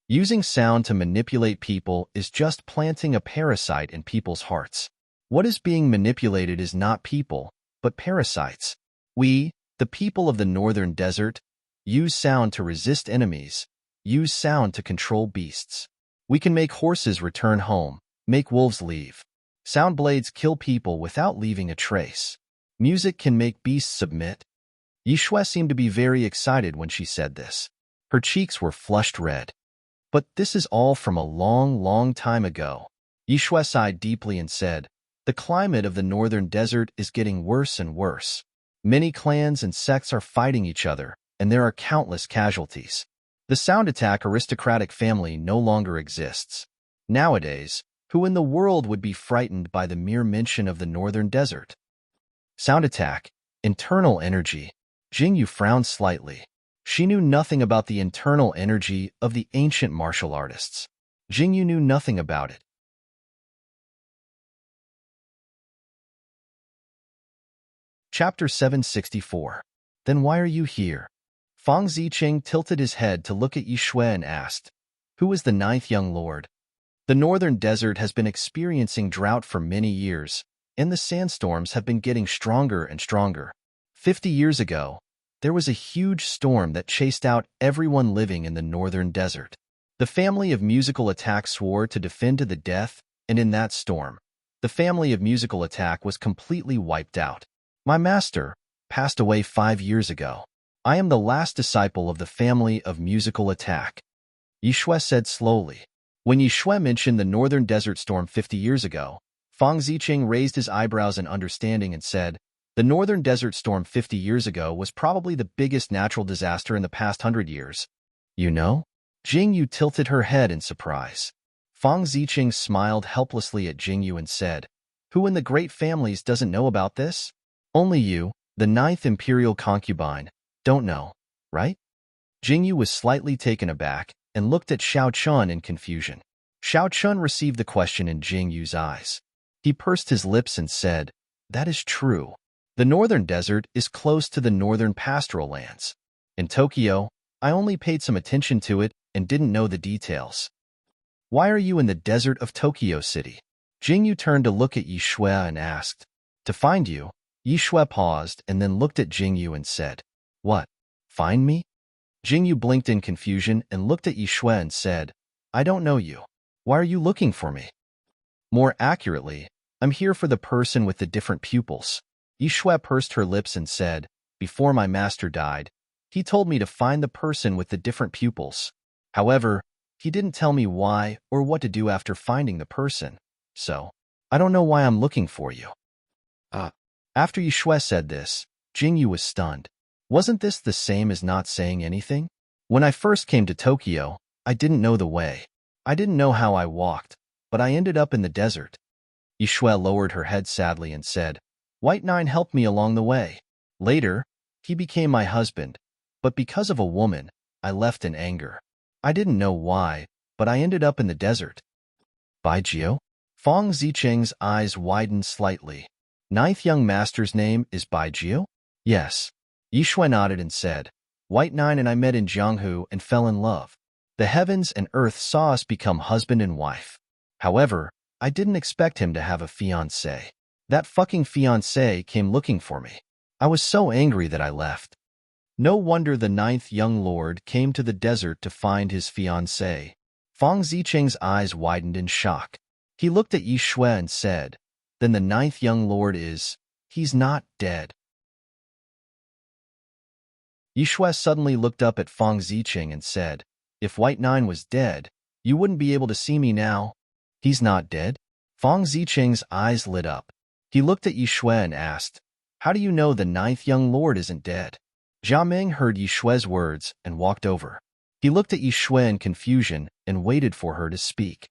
Using sound to manipulate people is just planting a parasite in people's hearts. What is being manipulated is not people, but parasites. We, the people of the northern desert, use sound to resist enemies, use sound to control beasts. We can make horses return home, make wolves leave. Sound blades kill people without leaving a trace. Music can make beasts submit. Yixue seemed to be very excited when she said this. Her cheeks were flushed red. But this is all from a long, long time ago. Yixue sighed deeply and said, the climate of the northern desert is getting worse and worse. Many clans and sects are fighting each other, and there are countless casualties. The sound attack aristocratic family no longer exists. Nowadays, who in the world would be frightened by the mere mention of the northern desert? Sound attack, internal energy. Jingyu frowned slightly. She knew nothing about the internal energy of the ancient martial artists. Jingyu knew nothing about it. Chapter 764. Then why are you here? Fang Ziqing tilted his head to look at Yixue and asked, who is the 9th young lord? The northern desert has been experiencing drought for many years, and the sandstorms have been getting stronger and stronger. 50 years ago, there was a huge storm that chased out everyone living in the northern desert. The family of Musical Attack swore to defend to the death, and in that storm, the family of Musical Attack was completely wiped out. My master passed away 5 years ago. I am the last disciple of the family of Musical Attack. Yixue said slowly. When Yixue mentioned the northern desert storm 50 years ago, Fang Ziqing raised his eyebrows in understanding and said, the northern desert storm 50 years ago was probably the biggest natural disaster in the past 100 years. You know? Jingyu tilted her head in surprise. Fang Ziqing smiled helplessly at Jingyu and said, who in the great families doesn't know about this? Only you, the 9th imperial concubine, don't know, right? Jingyu was slightly taken aback and looked at Xiao Chun in confusion. Xiao Chun received the question in Jingyu's eyes. He pursed his lips and said, that is true. The northern desert is close to the northern pastoral lands. In Tokyo, I only paid some attention to it and didn't know the details. Why are you in the desert of Tokyo City? Jingyu turned to look at Yixue and asked. To find you. Yixue paused and then looked at Jingyu and said, What? Find me? Jingyu blinked in confusion and looked at Yishui and said, I don't know you. Why are you looking for me? More accurately, I'm here for the person with the different pupils. Yishui pursed her lips and said, before my master died, he told me to find the person with the different pupils. However, he didn't tell me why or what to do after finding the person. So, I don't know why I'm looking for you. After Yishui said this, Jingyu was stunned. Wasn't this the same as not saying anything? When I first came to Tokyo, I didn't know the way. I didn't know how I walked, but I ended up in the desert. Yishui lowered her head sadly and said, White Nine helped me along the way. Later, he became my husband, but because of a woman, I left in anger. I didn't know why, but I ended up in the desert. Baizhou? Feng Zicheng's eyes widened slightly. Ninth young master's name is Baizhou? Yes. Yishui nodded and said, White Nine and I met in Jianghu and fell in love. The heavens and earth saw us become husband and wife. However, I didn't expect him to have a fiancé. That fucking fiancé came looking for me. I was so angry that I left. No wonder the ninth young lord came to the desert to find his fiancée. Feng Zicheng's eyes widened in shock. He looked at Yishui and said, Then the ninth young lord he's not dead. Yishui suddenly looked up at Feng Zicheng and said, If White Nine was dead, you wouldn't be able to see me now. He's not dead? Feng Zicheng's eyes lit up. He looked at Yishui and asked, How do you know the ninth young lord isn't dead? Jia Ming heard Yishui's words and walked over. He looked at Yishui in confusion and waited for her to speak.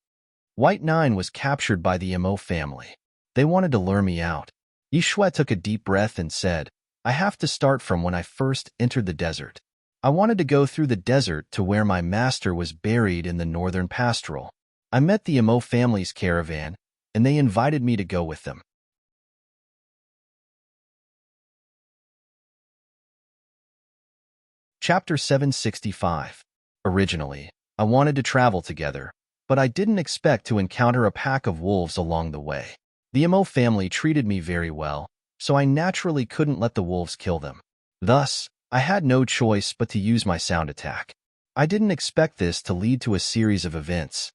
White Nine was captured by the Mo family. They wanted to lure me out. Yishui took a deep breath and said, I have to start from when I first entered the desert. I wanted to go through the desert to where my master was buried in the northern pastoral. I met the Mo family's caravan, and they invited me to go with them. Chapter 765. Originally, I wanted to travel together, but I didn't expect to encounter a pack of wolves along the way. The Mo family treated me very well, so I naturally couldn't let the wolves kill them. Thus, I had no choice but to use my sound attack. I didn't expect this to lead to a series of events.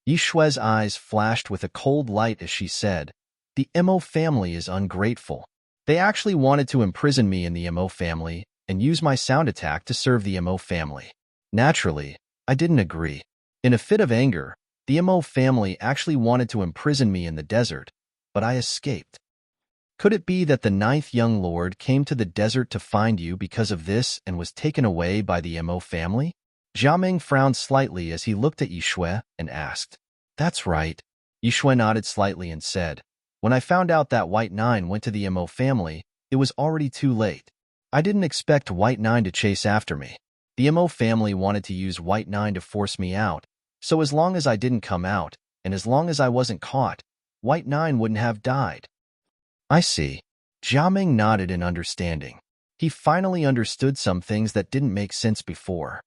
Yishui's eyes flashed with a cold light as she said, The Mo family is ungrateful. They actually wanted to imprison me in the Mo family and use my sound attack to serve the Mo family. Naturally, I didn't agree. In a fit of anger, the Mo family actually wanted to imprison me in the desert, but I escaped. Could it be that the ninth young lord came to the desert to find you because of this and was taken away by the Mo family? Jia Ming frowned slightly as he looked at Yishui and asked, That's right. Yishui nodded slightly and said, When I found out that White Nine went to the Mo family, it was already too late. I didn't expect White Nine to chase after me. The Mo family wanted to use White Nine to force me out, so as long as I didn't come out, and as long as I wasn't caught, White Nine wouldn't have died. I see. Jia Ming nodded in understanding. He finally understood some things that didn't make sense before.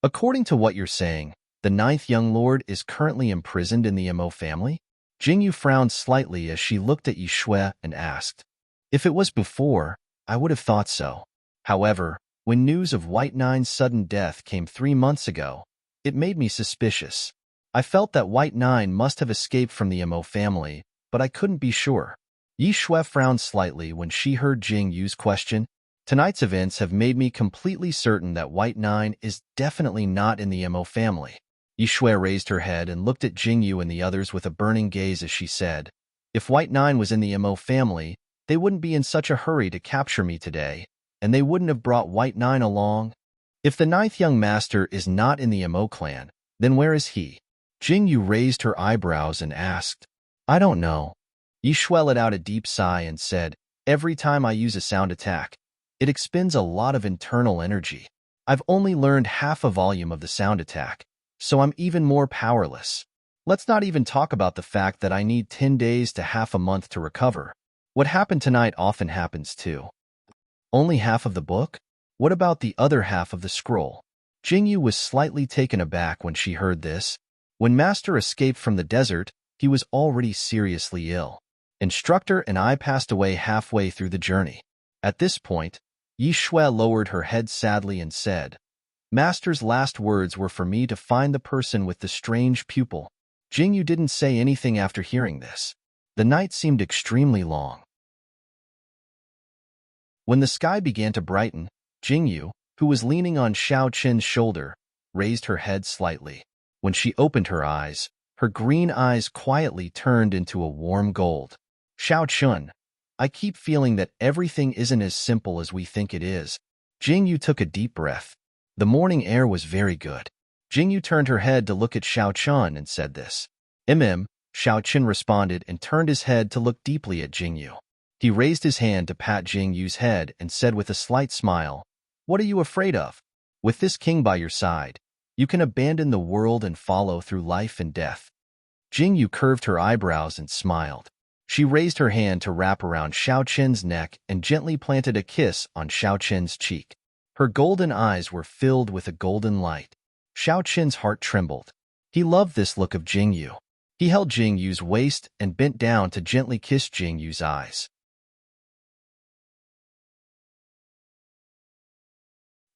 According to what you're saying, the ninth young lord is currently imprisoned in the Mo family? Jingyu frowned slightly as she looked at Yishui and asked, If it was before, I would have thought so. However, when news of White Nine's sudden death came 3 months ago, it made me suspicious. I felt that White Nine must have escaped from the Mo family, but I couldn't be sure. Yishui frowned slightly when she heard Jingyu's question. Tonight's events have made me completely certain that White Nine is definitely not in the Mo family. Yishui raised her head and looked at Jingyu and the others with a burning gaze as she said, If White Nine was in the Mo family, they wouldn't be in such a hurry to capture me today, and they wouldn't have brought White Nine along. If the ninth young master is not in the Mo clan, then where is he? Jingyu raised her eyebrows and asked, I don't know. Yishui let out a deep sigh and said, Every time I use a sound attack, it expends a lot of internal energy. I've only learned half a volume of the sound attack, so I'm even more powerless. Let's not even talk about the fact that I need 10 days to half a month to recover. What happened tonight often happens too. Only half of the book? What about the other half of the scroll? Jingyu was slightly taken aback when she heard this. When Master escaped from the desert, he was already seriously ill. Instructor and I passed away halfway through the journey. At this point, Yi Shui lowered her head sadly and said, Master's last words were for me to find the person with the strange pupil. Jingyu didn't say anything after hearing this. The night seemed extremely long. When the sky began to brighten, Jingyu, who was leaning on Xiao Qin's shoulder, raised her head slightly. When she opened her green eyes quietly turned into a warm gold. Xiao Qin, I keep feeling that everything isn't as simple as we think it is. Jingyu took a deep breath. The morning air was very good. Jingyu turned her head to look at Xiao Qin and said this. Xiao Qin responded and turned his head to look deeply at Jingyu. He raised his hand to pat Jingyu's head and said with a slight smile, What are you afraid of? With this king by your side, you can abandon the world and follow through life and death. Jingyu curved her eyebrows and smiled. She raised her hand to wrap around Xiao Qin's neck and gently planted a kiss on Xiao Qin's cheek. Her golden eyes were filled with a golden light. Xiao Qin's heart trembled. He loved this look of Jingyu. He held Jingyu's waist and bent down to gently kiss Jingyu's eyes.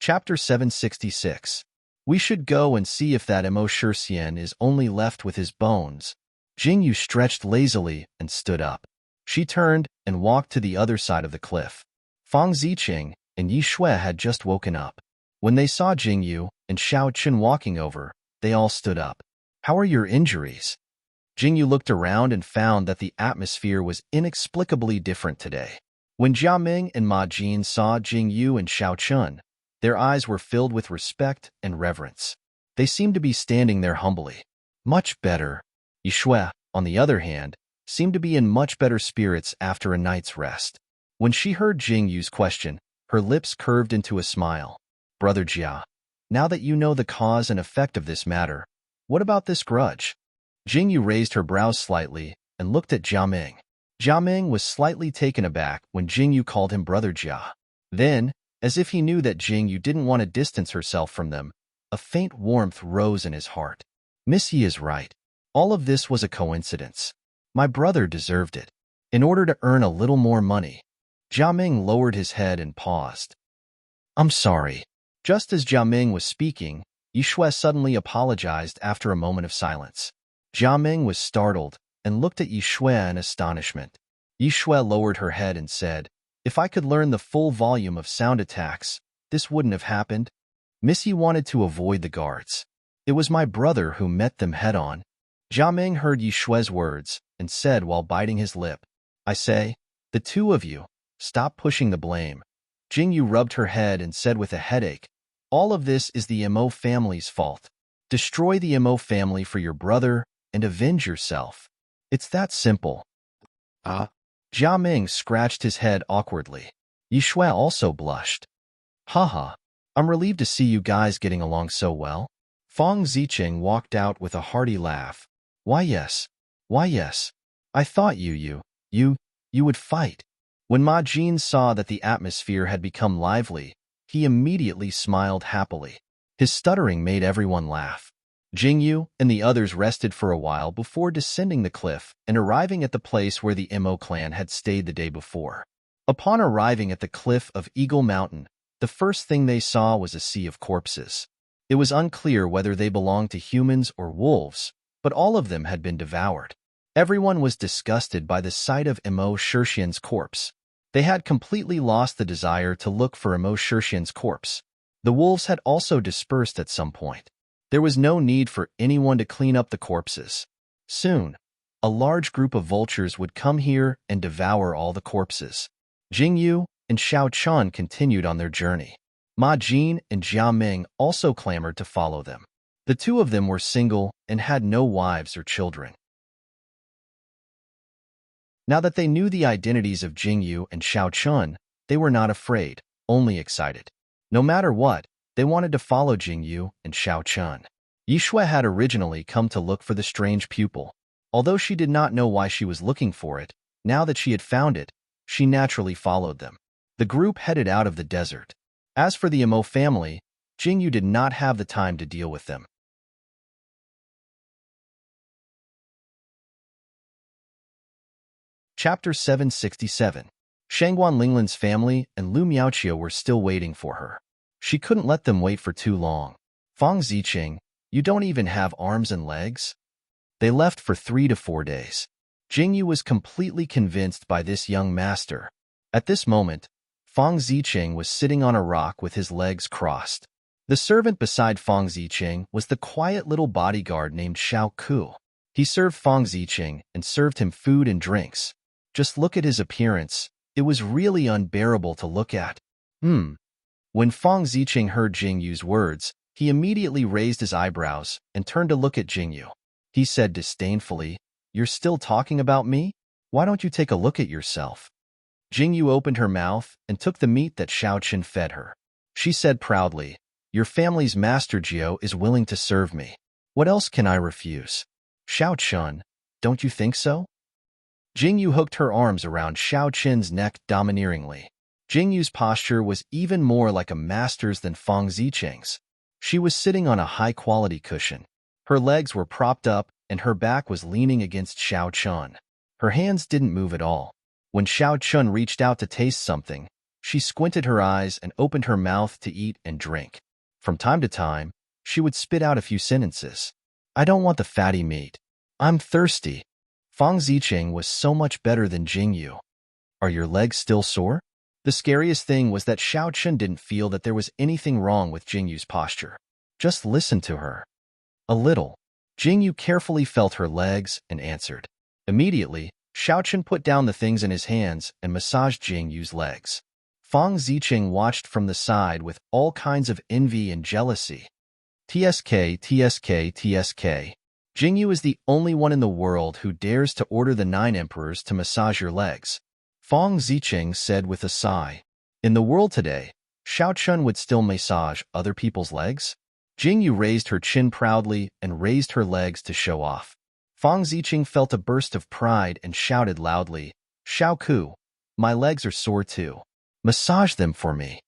Chapter 766. We should go and see if that Immerse is only left with his bones. Jingyu stretched lazily and stood up. She turned and walked to the other side of the cliff. Fang Ziqing and Yi Shui had just woken up. When they saw Jingyu and Xiao Qin walking over, they all stood up. How are your injuries? Jingyu looked around and found that the atmosphere was inexplicably different today. When Jiaming and Ma Jin saw Jingyu and Xiao Qin, their eyes were filled with respect and reverence. They seemed to be standing there humbly. Much better. Yi Shui, on the other hand, seemed to be in much better spirits after a night's rest. When she heard Jingyu's question, her lips curved into a smile. Brother Jia, now that you know the cause and effect of this matter, what about this grudge? Jingyu raised her brows slightly and looked at Jiaming. Jiaming was slightly taken aback when Jingyu called him Brother Jia. Then, as if he knew that Jingyu didn't want to distance herself from them, a faint warmth rose in his heart. Miss Yi is right. All of this was a coincidence. My brother deserved it. In order to earn a little more money. Jiaming lowered his head and paused. I'm sorry. Just as Jiaming was speaking, Yi Shui suddenly apologized after a moment of silence. Jiaming was startled and looked at Yi Shui in astonishment. Yi Shui lowered her head and said, If I could learn the full volume of sound attacks, this wouldn't have happened. Miss Yi wanted to avoid the guards. It was my brother who met them head-on. Jiaming heard Yi Shui's words and said while biting his lip, I say, the two of you, stop pushing the blame. Jingyu rubbed her head and said with a headache, All of this is the Mo family's fault. Destroy the Mo family for your brother and avenge yourself. It's that simple. Jiaming scratched his head awkwardly. Yi Shui also blushed. Haha, I'm relieved to see you guys getting along so well. Fang Ziqing walked out with a hearty laugh. Why yes. I thought you would fight. When Ma Jin saw that the atmosphere had become lively, he immediately smiled happily. His stuttering made everyone laugh. Jingyu and the others rested for a while before descending the cliff and arriving at the place where the Mo clan had stayed the day before. Upon arriving at the cliff of Eagle Mountain, the first thing they saw was a sea of corpses. It was unclear whether they belonged to humans or wolves, but all of them had been devoured. Everyone was disgusted by the sight of Mo Shirshian's corpse. They had completely lost the desire to look for Mo Shirshian's corpse. The wolves had also dispersed at some point. There was no need for anyone to clean up the corpses. Soon, a large group of vultures would come here and devour all the corpses. Jingyu and Xiao Qin continued on their journey. Ma Jin and Jiaming also clamored to follow them. The two of them were single and had no wives or children. Now that they knew the identities of Jingyu and Xiao Qin, they were not afraid, only excited. No matter what, they wanted to follow Jingyu and Xiao Qin. Yi Shui had originally come to look for the strange pupil. Although she did not know why she was looking for it, now that she had found it, she naturally followed them. The group headed out of the desert. As for the Mo family, Jingyu did not have the time to deal with them. Chapter 767. Shangguan Linglan's family and Lu Miaoqiu were still waiting for her. She couldn't let them wait for too long. Fang Ziqing, you don't even have arms and legs? They left for 3 to 4 days. Jingyu was completely convinced by this young master. At this moment, Fang Ziqing was sitting on a rock with his legs crossed. The servant beside Fang Ziqing was the quiet little bodyguard named Xiao Ku. He served Fang Ziqing and served him food and drinks. Just look at his appearance. It was really unbearable to look at. When Fang Ziqing heard Jingyu's words, he immediately raised his eyebrows and turned to look at Jingyu. He said disdainfully, "You're still talking about me? Why don't you take a look at yourself?" Jingyu opened her mouth and took the meat that Xiao Qin fed her. She said proudly, "Your family's master Jiao is willing to serve me. What else can I refuse?" "Xiao Qin, don't you think so?" Jingyu hooked her arms around Xiao Qin's neck domineeringly. Jingyu's posture was even more like a master's than Fang Ziqing's. She was sitting on a high-quality cushion. Her legs were propped up and her back was leaning against Xiao Qin. Her hands didn't move at all. When Xiao Qin reached out to taste something, she squinted her eyes and opened her mouth to eat and drink. From time to time, she would spit out a few sentences. "I don't want the fatty meat. I'm thirsty." Fang Ziqing was so much better than Jingyu. "Are your legs still sore?" The scariest thing was that Xiao Qin didn't feel that there was anything wrong with Jingyu's posture. Just listen to her. "A little." Jingyu carefully felt her legs and answered. Immediately, Xiao Qin put down the things in his hands and massaged Jingyu's legs. Fang Ziqing watched from the side with all kinds of envy and jealousy. "TSK, TSK, TSK. Jingyu is the only one in the world who dares to order the 9 emperors to massage your legs," Fang Ziqing said with a sigh. In the world today, Xiao Qin would still massage other people's legs? Jingyu raised her chin proudly and raised her legs to show off. Fang Ziqing felt a burst of pride and shouted loudly, "Xiao Ku, my legs are sore too. Massage them for me."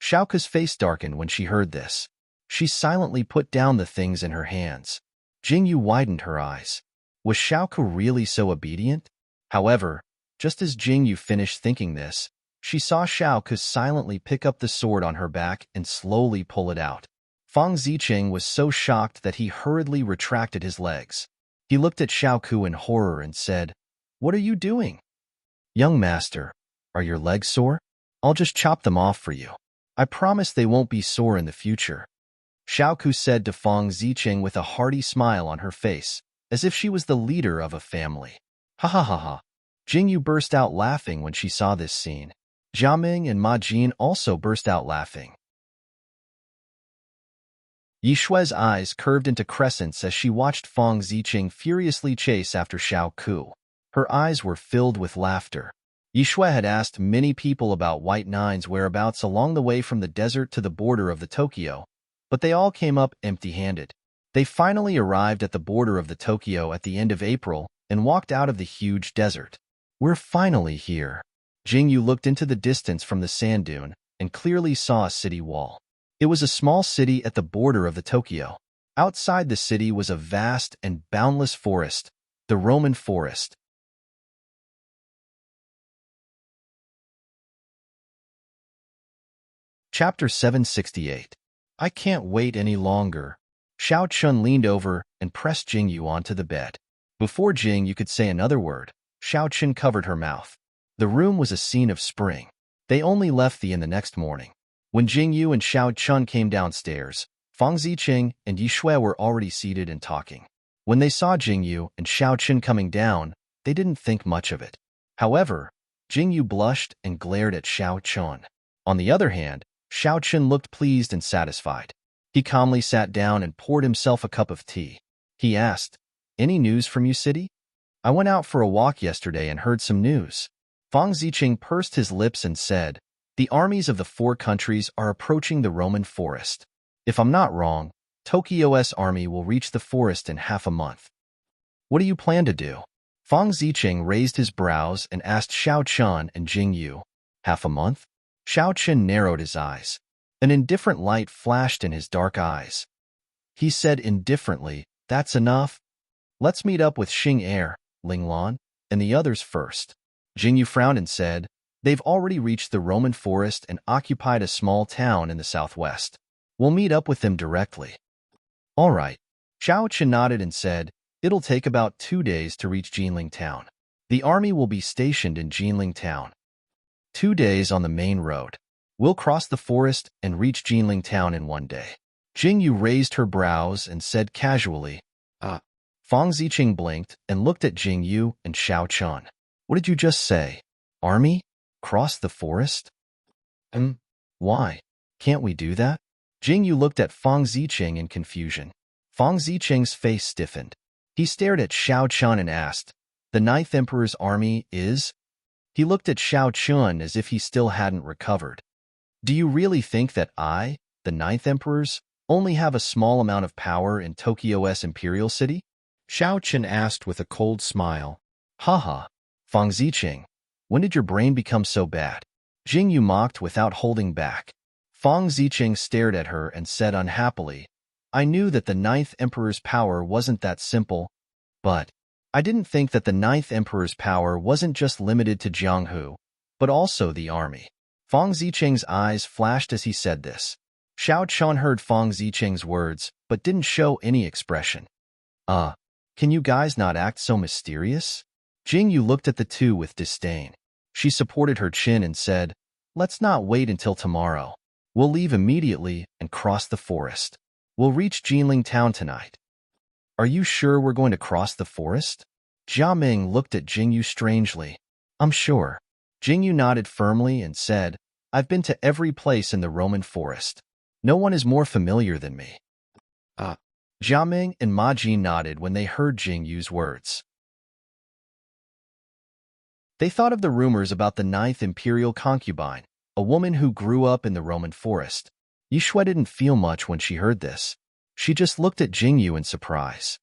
Xiao Ku's face darkened when she heard this. She silently put down the things in her hands. Jingyu widened her eyes. Was Xiao Ku really so obedient? However, just as Jingyu finished thinking this, she saw Xiao Ku silently pick up the sword on her back and slowly pull it out. Fang Ziqing was so shocked that he hurriedly retracted his legs. He looked at Xiao Ku in horror and said, "What are you doing?" "Young master, are your legs sore? I'll just chop them off for you. I promise they won't be sore in the future." Xiao Ku said to Fang Ziqing with a hearty smile on her face, as if she was the leader of a family. "Ha ha ha ha." Jingyu burst out laughing when she saw this scene. Jiaming and Ma Jin also burst out laughing. Yishue's eyes curved into crescents as she watched Fang Ziqing furiously chase after Xiao Ku. Her eyes were filled with laughter. Yishue had asked many people about White Nine's whereabouts along the way from the desert to the border of the Tokyo, but they all came up empty-handed. They finally arrived at the border of the Tokyo at the end of April and walked out of the huge desert. "We're finally here." Jingyu looked into the distance from the sand dune and clearly saw a city wall. It was a small city at the border of the Tokyo. Outside the city was a vast and boundless forest, the Roman forest. Chapter 768. I can't wait any longer. Xiao Qin leaned over and pressed Jingyu onto the bed. Before Jingyu could say another word, Xiao Qin covered her mouth. The room was a scene of spring. They only left the inn the next morning. When Jingyu and Xiao Qin came downstairs, Fang Ziqing and Yishui were already seated and talking. When they saw Jingyu and Xiao Qin coming down, they didn't think much of it. However, Jingyu blushed and glared at Xiao Qin. On the other hand, Xiao Qin looked pleased and satisfied. He calmly sat down and poured himself a cup of tea. He asked, "Any news from you, city?" "I went out for a walk yesterday and heard some news." Fang Ziqing pursed his lips and said, "The armies of the 4 countries are approaching the Roman forest. If I'm not wrong, Tokyo's army will reach the forest in half a month. What do you plan to do?" Fang Ziqing raised his brows and asked Xiao Qin and Jingyu, "Half a month?" Xiao Qin narrowed his eyes. An indifferent light flashed in his dark eyes. He said indifferently, "That's enough. Let's meet up with Xing Er, Ling Lan, and the others first." Jingyu frowned and said, "They've already reached the Roman forest and occupied a small town in the southwest. We'll meet up with them directly." "All right." Xiao Chen nodded and said, "It'll take about 2 days to reach Jinling Town. The army will be stationed in Jinling Town. 2 days on the main road. We'll cross the forest and reach Jinling Town in 1 day." Jingyu raised her brows and said casually, "Ah." Fang Ziqing blinked and looked at Jingyu and Xiao Chen. "What did you just say? Army? Cross the forest?" Why? Can't we do that?" Jingyu looked at Fang Ziqing in confusion. Fang Ziqing's face stiffened. He stared at Xiao Chen and asked, "The Ninth Emperor's army is?" He looked at Xiao Chen as if he still hadn't recovered. "Do you really think that I, the Ninth Emperor's, only have a small amount of power in Tokyo's imperial city?" Xiao Chen asked with a cold smile. "Haha, Fang Ziqing, when did your brain become so bad?" Jingyu mocked without holding back. Fang Ziqing stared at her and said unhappily, "I knew that the Ninth Emperor's power wasn't that simple, but I didn't think that the Ninth Emperor's power wasn't just limited to Jianghu, but also the army." Fang Ziqing's eyes flashed as he said this. Xiao Chen heard Fang Ziqing's words, but didn't show any expression. Can you guys not act so mysterious?" Jingyu looked at the two with disdain. She supported her chin and said, "Let's not wait until tomorrow. We'll leave immediately and cross the forest. We'll reach Jinling Town tonight." "Are you sure we're going to cross the forest?" Jia Ming looked at Jingyu strangely. "I'm sure." Jingyu nodded firmly and said, "I've been to every place in the Roman forest. No one is more familiar than me." Jia Ming and Ma Jin nodded when they heard Jingyu's words. They thought of the rumors about the ninth imperial concubine, a woman who grew up in the Roman forest. Yishui didn't feel much when she heard this. She just looked at Jingyu in surprise.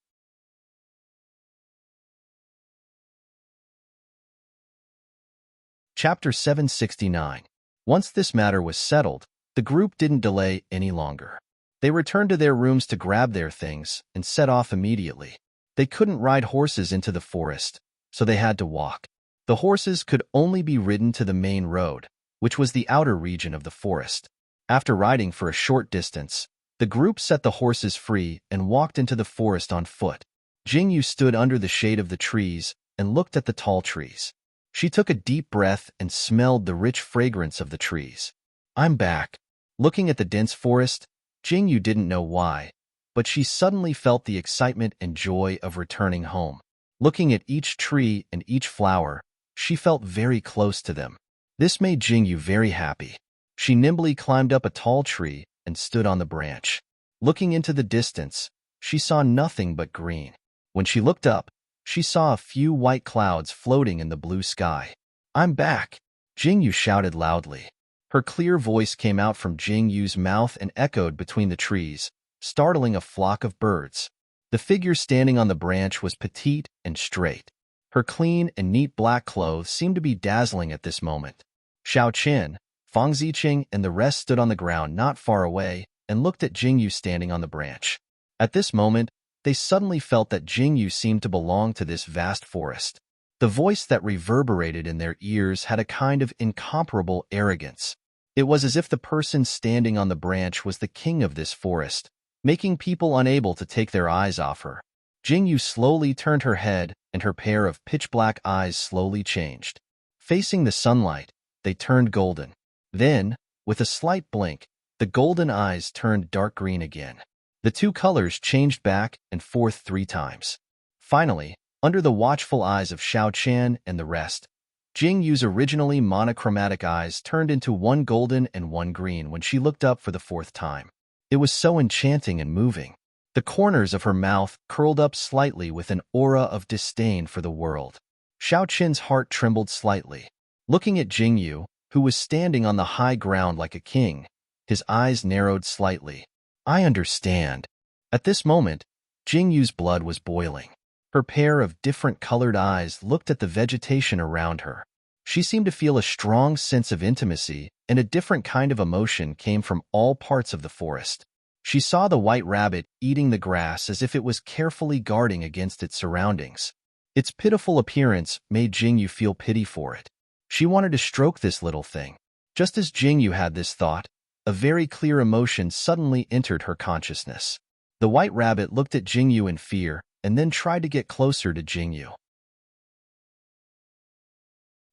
Chapter 769. Once this matter was settled, the group didn't delay any longer. They returned to their rooms to grab their things and set off immediately. They couldn't ride horses into the forest, so they had to walk. The horses could only be ridden to the main road, which was the outer region of the forest. After riding for a short distance, the group set the horses free and walked into the forest on foot. Jingyu stood under the shade of the trees and looked at the tall trees. She took a deep breath and smelled the rich fragrance of the trees. "I'm back." Looking at the dense forest, Jingyu didn't know why, but she suddenly felt the excitement and joy of returning home. Looking at each tree and each flower, she felt very close to them. This made Jingyu very happy. She nimbly climbed up a tall tree and stood on the branch. Looking into the distance, she saw nothing but green. When she looked up, she saw a few white clouds floating in the blue sky. "I'm back!" Jingyu shouted loudly. Her clear voice came out from Jingyu's mouth and echoed between the trees, startling a flock of birds. The figure standing on the branch was petite and straight. Her clean and neat black clothes seemed to be dazzling at this moment. Xiao Chen, Fang Ziqing, and the rest stood on the ground not far away and looked at Jingyu standing on the branch. At this moment, they suddenly felt that Jingyu seemed to belong to this vast forest. The voice that reverberated in their ears had a kind of incomparable arrogance. It was as if the person standing on the branch was the king of this forest, making people unable to take their eyes off her. Jingyu slowly turned her head, and her pair of pitch-black eyes slowly changed. Facing the sunlight, they turned golden. Then, with a slight blink, the golden eyes turned dark green again. The two colors changed back and forth 3 times. Finally, under the watchful eyes of Xiao Chen and the rest, Jingyu's originally monochromatic eyes turned into one golden and one green when she looked up for the 4th time. It was so enchanting and moving. The corners of her mouth curled up slightly with an aura of disdain for the world. Xiao Chen's heart trembled slightly. Looking at Jingyu, who was standing on the high ground like a king, his eyes narrowed slightly. "I understand." At this moment, Jingyu's blood was boiling. Her pair of different colored eyes looked at the vegetation around her. She seemed to feel a strong sense of intimacy, and a different kind of emotion came from all parts of the forest. She saw the white rabbit eating the grass as if it was carefully guarding against its surroundings. Its pitiful appearance made Jingyu feel pity for it. She wanted to stroke this little thing. Just as Jingyu had this thought, a very clear emotion suddenly entered her consciousness. The white rabbit looked at Jingyu in fear and then tried to get closer to Jingyu.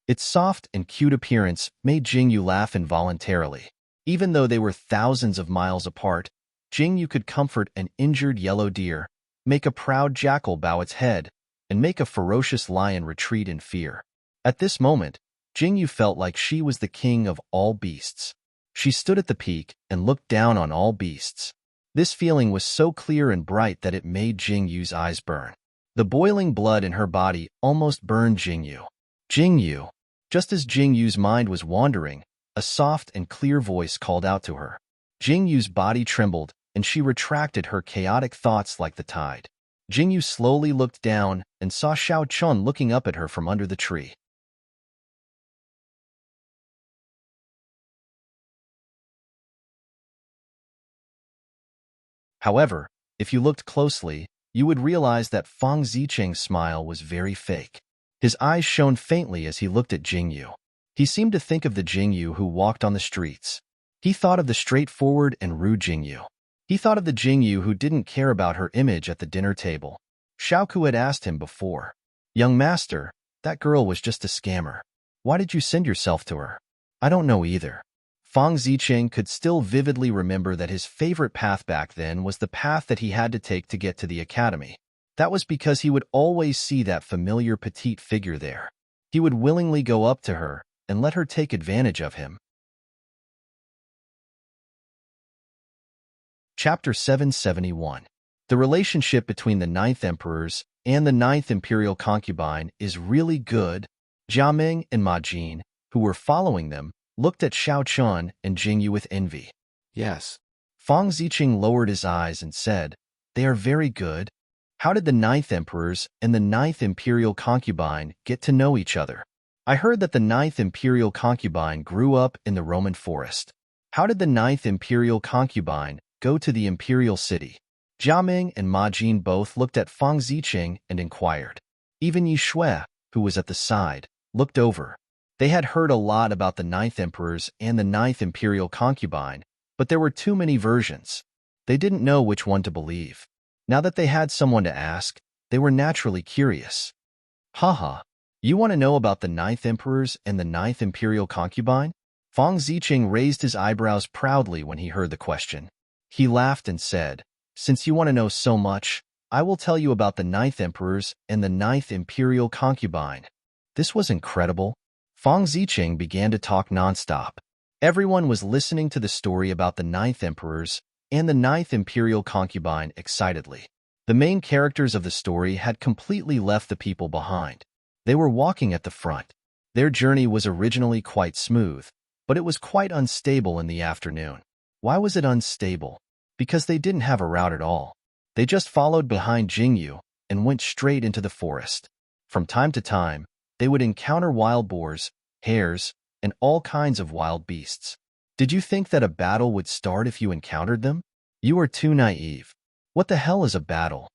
Its soft and cute appearance made Jingyu laugh involuntarily. Even though they were thousands of miles apart, Jingyu could comfort an injured yellow deer, make a proud jackal bow its head, and make a ferocious lion retreat in fear. At this moment, Jingyu felt like she was the king of all beasts. She stood at the peak and looked down on all beasts. This feeling was so clear and bright that it made Jingyu's eyes burn. The boiling blood in her body almost burned Jingyu. Jingyu! Just as Jingyu's mind was wandering, a soft and clear voice called out to her. Jingyu's body trembled, and she retracted her chaotic thoughts like the tide. Jingyu slowly looked down and saw Xiao Chun looking up at her from under the tree. However, if you looked closely, you would realize that Fang Zicheng's smile was very fake. His eyes shone faintly as he looked at Jingyu. He seemed to think of the Jingyu who walked on the streets. He thought of the straightforward and rude Jingyu. He thought of the Jingyu who didn't care about her image at the dinner table. Xiaoku had asked him before, "Young master, that girl was just a scammer. Why did you send yourself to her?" "I don't know either." Fang Zicheng could still vividly remember that his favorite path back then was the path that he had to take to get to the academy. That was because he would always see that familiar petite figure there. He would willingly go up to her and let her take advantage of him. Chapter 771. The relationship between the Ninth Emperors and the Ninth Imperial Concubine is really good. Jia Ming and Ma Jin, who were following them, looked at Xiao Chun and Jingyu with envy. Yes. Fang Zicheng lowered his eyes and said, "They are very good. How did the Ninth Emperors and the Ninth Imperial Concubine get to know each other? I heard that the Ninth Imperial Concubine grew up in the Roman forest. How did the Ninth Imperial Concubine go to the Imperial City?" Jia Ming and Ma Jin both looked at Fang Zicheng and inquired. Even Yi Shui, who was at the side, looked over. They had heard a lot about the Ninth Emperors and the Ninth Imperial Concubine, but there were too many versions. They didn't know which one to believe. Now that they had someone to ask, they were naturally curious. "Haha, you want to know about the Ninth Emperors and the Ninth Imperial Concubine?" Fang Zicheng raised his eyebrows proudly when he heard the question. He laughed and said, "Since you want to know so much, I will tell you about the Ninth Emperors and the Ninth Imperial Concubine." This was incredible. Fang Zicheng began to talk nonstop. Everyone was listening to the story about the Ninth Emperors and the Ninth Imperial Concubine excitedly. The main characters of the story had completely left the people behind. They were walking at the front. Their journey was originally quite smooth, but it was quite unstable in the afternoon. Why was it unstable? Because they didn't have a route at all. They just followed behind Jingyu and went straight into the forest. From time to time, they would encounter wild boars, hares, and all kinds of wild beasts. Did you think that a battle would start if you encountered them? You are too naive. What the hell is a battle?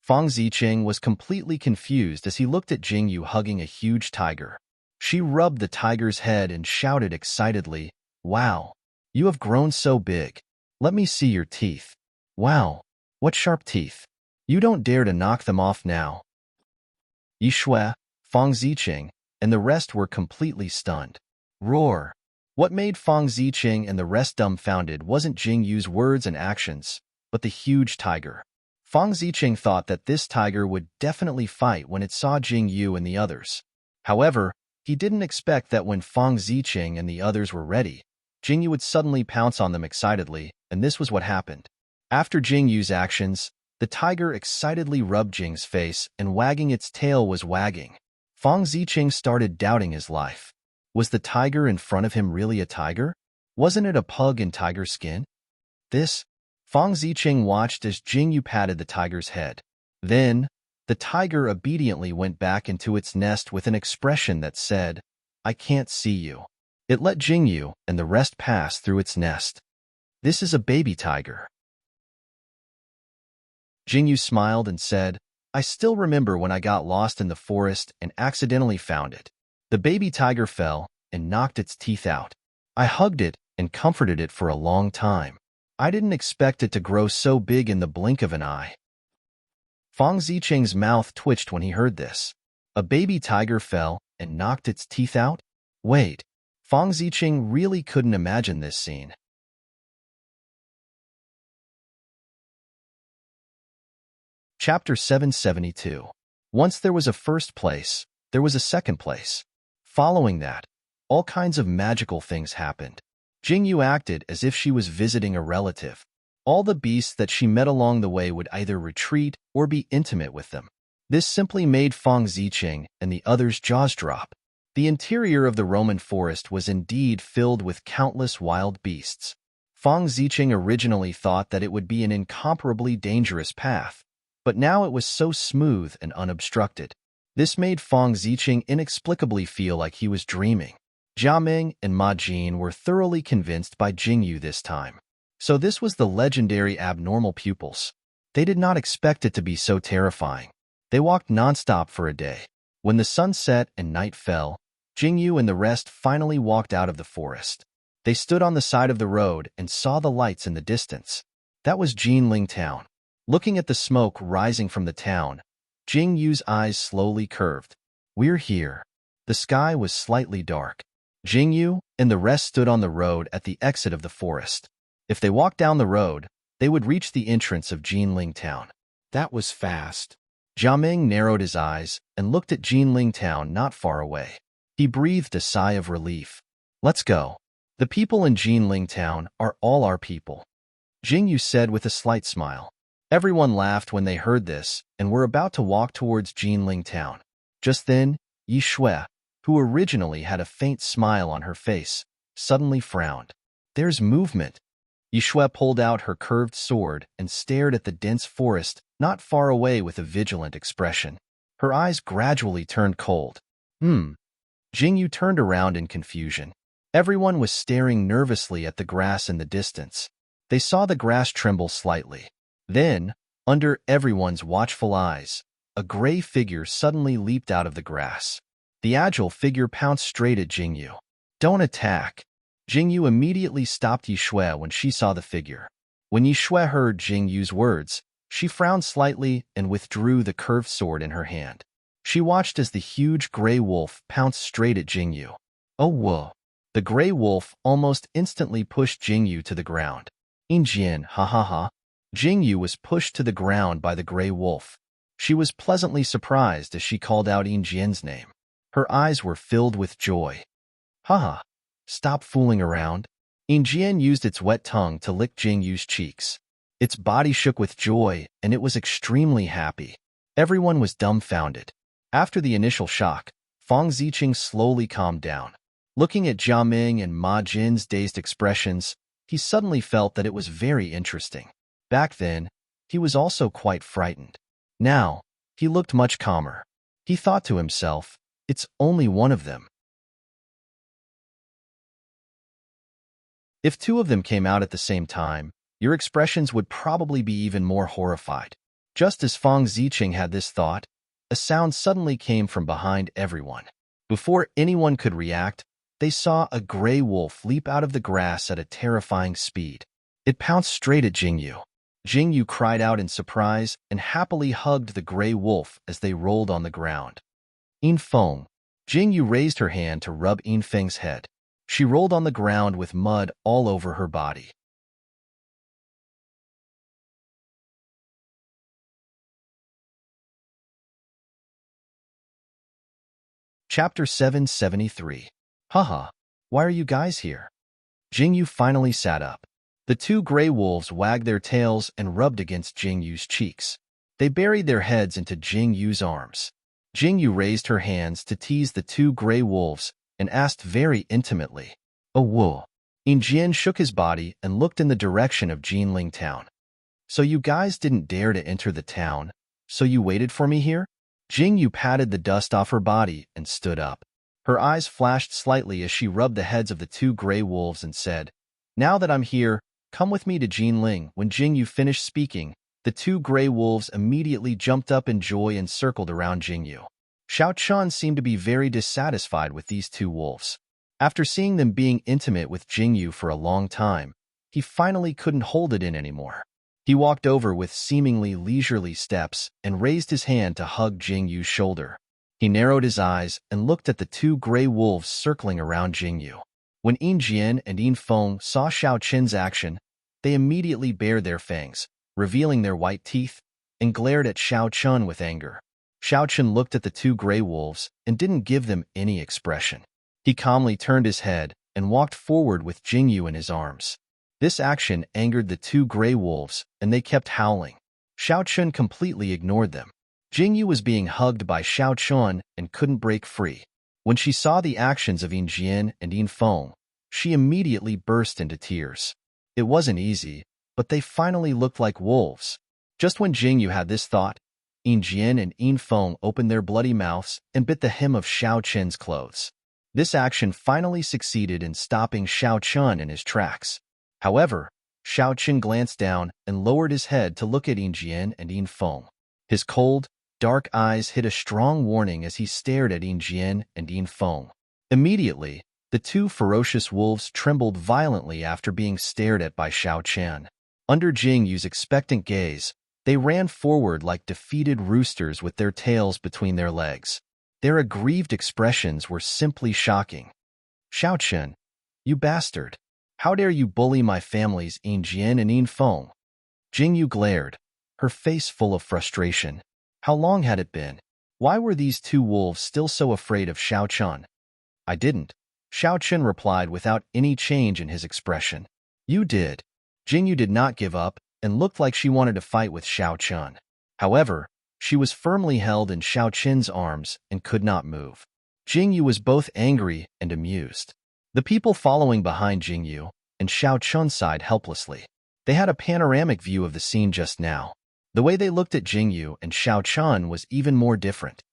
Fang Zicheng was completely confused as he looked at Jingyu hugging a huge tiger. She rubbed the tiger's head and shouted excitedly, "Wow, you have grown so big. Let me see your teeth. Wow, what sharp teeth. You don't dare to knock them off now." Yi Shui, Fang Zicheng, and the rest were completely stunned. Roar! What made Fang Zicheng and the rest dumbfounded wasn't Jingyu's words and actions, but the huge tiger. Fang Zicheng thought that this tiger would definitely fight when it saw Jingyu and the others. However, he didn't expect that when Fang Zicheng and the others were ready, Jingyu would suddenly pounce on them excitedly, and this was what happened. After Jingyu's actions, the tiger excitedly rubbed Jing's face, and wagging its tail was wagging. Fang Zicheng started doubting his life. Was the tiger in front of him really a tiger? Wasn't it a pug in tiger skin? Fang Zicheng watched as Jingyu patted the tiger's head. Then, the tiger obediently went back into its nest with an expression that said, "I can't see you." It let Jingyu and the rest pass through its nest. "This is a baby tiger." Jingyu smiled and said, I still remember when I got lost in the forest and accidentally found it. The baby tiger fell and knocked its teeth out. I hugged it and comforted it for a long time. I didn't expect it to grow so big in the blink of an eye. Fang Zicheng's mouth twitched when he heard this. A baby tiger fell and knocked its teeth out? Wait, Fang Zicheng really couldn't imagine this scene. Chapter 772. Once there was a first place, there was a second place. Following that, all kinds of magical things happened. Jingyu acted as if she was visiting a relative. All the beasts that she met along the way would either retreat or be intimate with them. This simply made Fang Zicheng and the others' jaws drop. The interior of the Roman forest was indeed filled with countless wild beasts. Fang Zicheng originally thought that it would be an incomparably dangerous path, but now it was so smooth and unobstructed. This made Fang Zicheng inexplicably feel like he was dreaming. Jia Ming and Ma Jin were thoroughly convinced by Jingyu this time. So this was the legendary abnormal pupils. They did not expect it to be so terrifying. They walked nonstop for a day. When the sun set and night fell, Jingyu and the rest finally walked out of the forest. They stood on the side of the road and saw the lights in the distance. That was Jinling Town. Looking at the smoke rising from the town, Jingyu's eyes slowly curved. We're here. The sky was slightly dark. Jingyu and the rest stood on the road at the exit of the forest. If they walked down the road, they would reach the entrance of Jinling Town. That was fast. Jiaming narrowed his eyes and looked at Jinling Town not far away. He breathed a sigh of relief. Let's go. The people in Jinling Town are all our people, Jingyu said with a slight smile. Everyone laughed when they heard this and were about to walk towards Jinling Town. Just then, Yi Shui, who originally had a faint smile on her face, suddenly frowned. There's movement. Yi Shui pulled out her curved sword and stared at the dense forest not far away with a vigilant expression. Her eyes gradually turned cold. Jingyu turned around in confusion. Everyone was staring nervously at the grass in the distance. They saw the grass tremble slightly. Then, under everyone's watchful eyes, a gray figure suddenly leaped out of the grass. The agile figure pounced straight at Jingyu. Don't attack. Jingyu immediately stopped Yi Shui when she saw the figure. When Yi Shui heard Jingyu's words, she frowned slightly and withdrew the curved sword in her hand. She watched as the huge gray wolf pounced straight at Jingyu. Oh whoa. The gray wolf almost instantly pushed Jingyu to the ground. Injian, ha ha ha. Jingyu was pushed to the ground by the gray wolf. She was pleasantly surprised as she called out Injian's name. Her eyes were filled with joy. Haha. Stop fooling around. Injian used its wet tongue to lick Jingyu's cheeks. Its body shook with joy, and it was extremely happy. Everyone was dumbfounded. After the initial shock, Fang Zicheng slowly calmed down. Looking at Jia Ming and Ma Jin's dazed expressions, he suddenly felt that it was very interesting. Back then, he was also quite frightened. Now, he looked much calmer. He thought to himself, it's only one of them. If two of them came out at the same time, your expressions would probably be even more horrified. Just as Fang Zicheng had this thought, a sound suddenly came from behind everyone. Before anyone could react, they saw a gray wolf leap out of the grass at a terrifying speed. It pounced straight at Jingyu. Jingyu cried out in surprise and happily hugged the gray wolf as they rolled on the ground. Yin Feng. Jingyu raised her hand to rub Yin Feng's head. She rolled on the ground with mud all over her body. Chapter 773. Haha, why are you guys here? Jingyu finally sat up. The two gray wolves wagged their tails and rubbed against Jingyu's cheeks. They buried their heads into Jingyu's arms. Jingyu raised her hands to tease the two gray wolves and asked very intimately, "Oh whoa." Injian shook his body and looked in the direction of Jinling Town. So you guys didn't dare to enter the town, so you waited for me here? Jingyu patted the dust off her body and stood up. Her eyes flashed slightly as she rubbed the heads of the two gray wolves and said, "Now that I'm here, come with me to Jinling." When Jingyu finished speaking, The two gray wolves immediately jumped up in joy and circled around Jingyu. Xiao Chun seemed to be very dissatisfied with these two wolves. After seeing them being intimate with Jingyu for a long time, he finally couldn't hold it in anymore. He walked over with seemingly leisurely steps and raised his hand to hug Jingyu's shoulder. He narrowed his eyes and looked at the two gray wolves circling around Jingyu. When Yin Jian and Yin Feng saw Xiao Qin's action, they immediately bared their fangs, revealing their white teeth, and glared at Xiao Chun with anger. Xiao Chun looked at the two gray wolves and didn't give them any expression. He calmly turned his head and walked forward with Jingyu in his arms. This action angered the two gray wolves, and they kept howling. Xiao Chun completely ignored them. Jingyu was being hugged by Xiao Chun and couldn't break free. When she saw the actions of Yin Jian and Yin Feng, she immediately burst into tears. It wasn't easy, but they finally looked like wolves. Just when Jingyu had this thought, Yin Jian and Yin Feng opened their bloody mouths and bit the hem of Xiao Chen's clothes. This action finally succeeded in stopping Xiao Chun in his tracks. However, Xiao Chen glanced down and lowered his head to look at Yin Jian and Yin Feng. His cold, dark eyes hid a strong warning as he stared at Yin Jian and Yin Feng. Immediately, the two ferocious wolves trembled violently after being stared at by Xiao Chen. Under Jingyu's expectant gaze, they ran forward like defeated roosters with their tails between their legs. Their aggrieved expressions were simply shocking. "Xiao Chen, you bastard! How dare you bully my family's Yin Jian and Yin Feng?" Jingyu glared, her face full of frustration. How long had it been? Why were these two wolves still so afraid of Xiao Chun? "I didn't," Xiao Chen replied without any change in his expression. "You did." Jingyu did not give up and looked like she wanted to fight with Xiao Chun. However, she was firmly held in Xiao Chen's arms and could not move. Jingyu was both angry and amused. The people following behind Jingyu and Xiao Chun sighed helplessly. They had a panoramic view of the scene just now. The way they looked at Jingyu and Xiao Chun was even more different.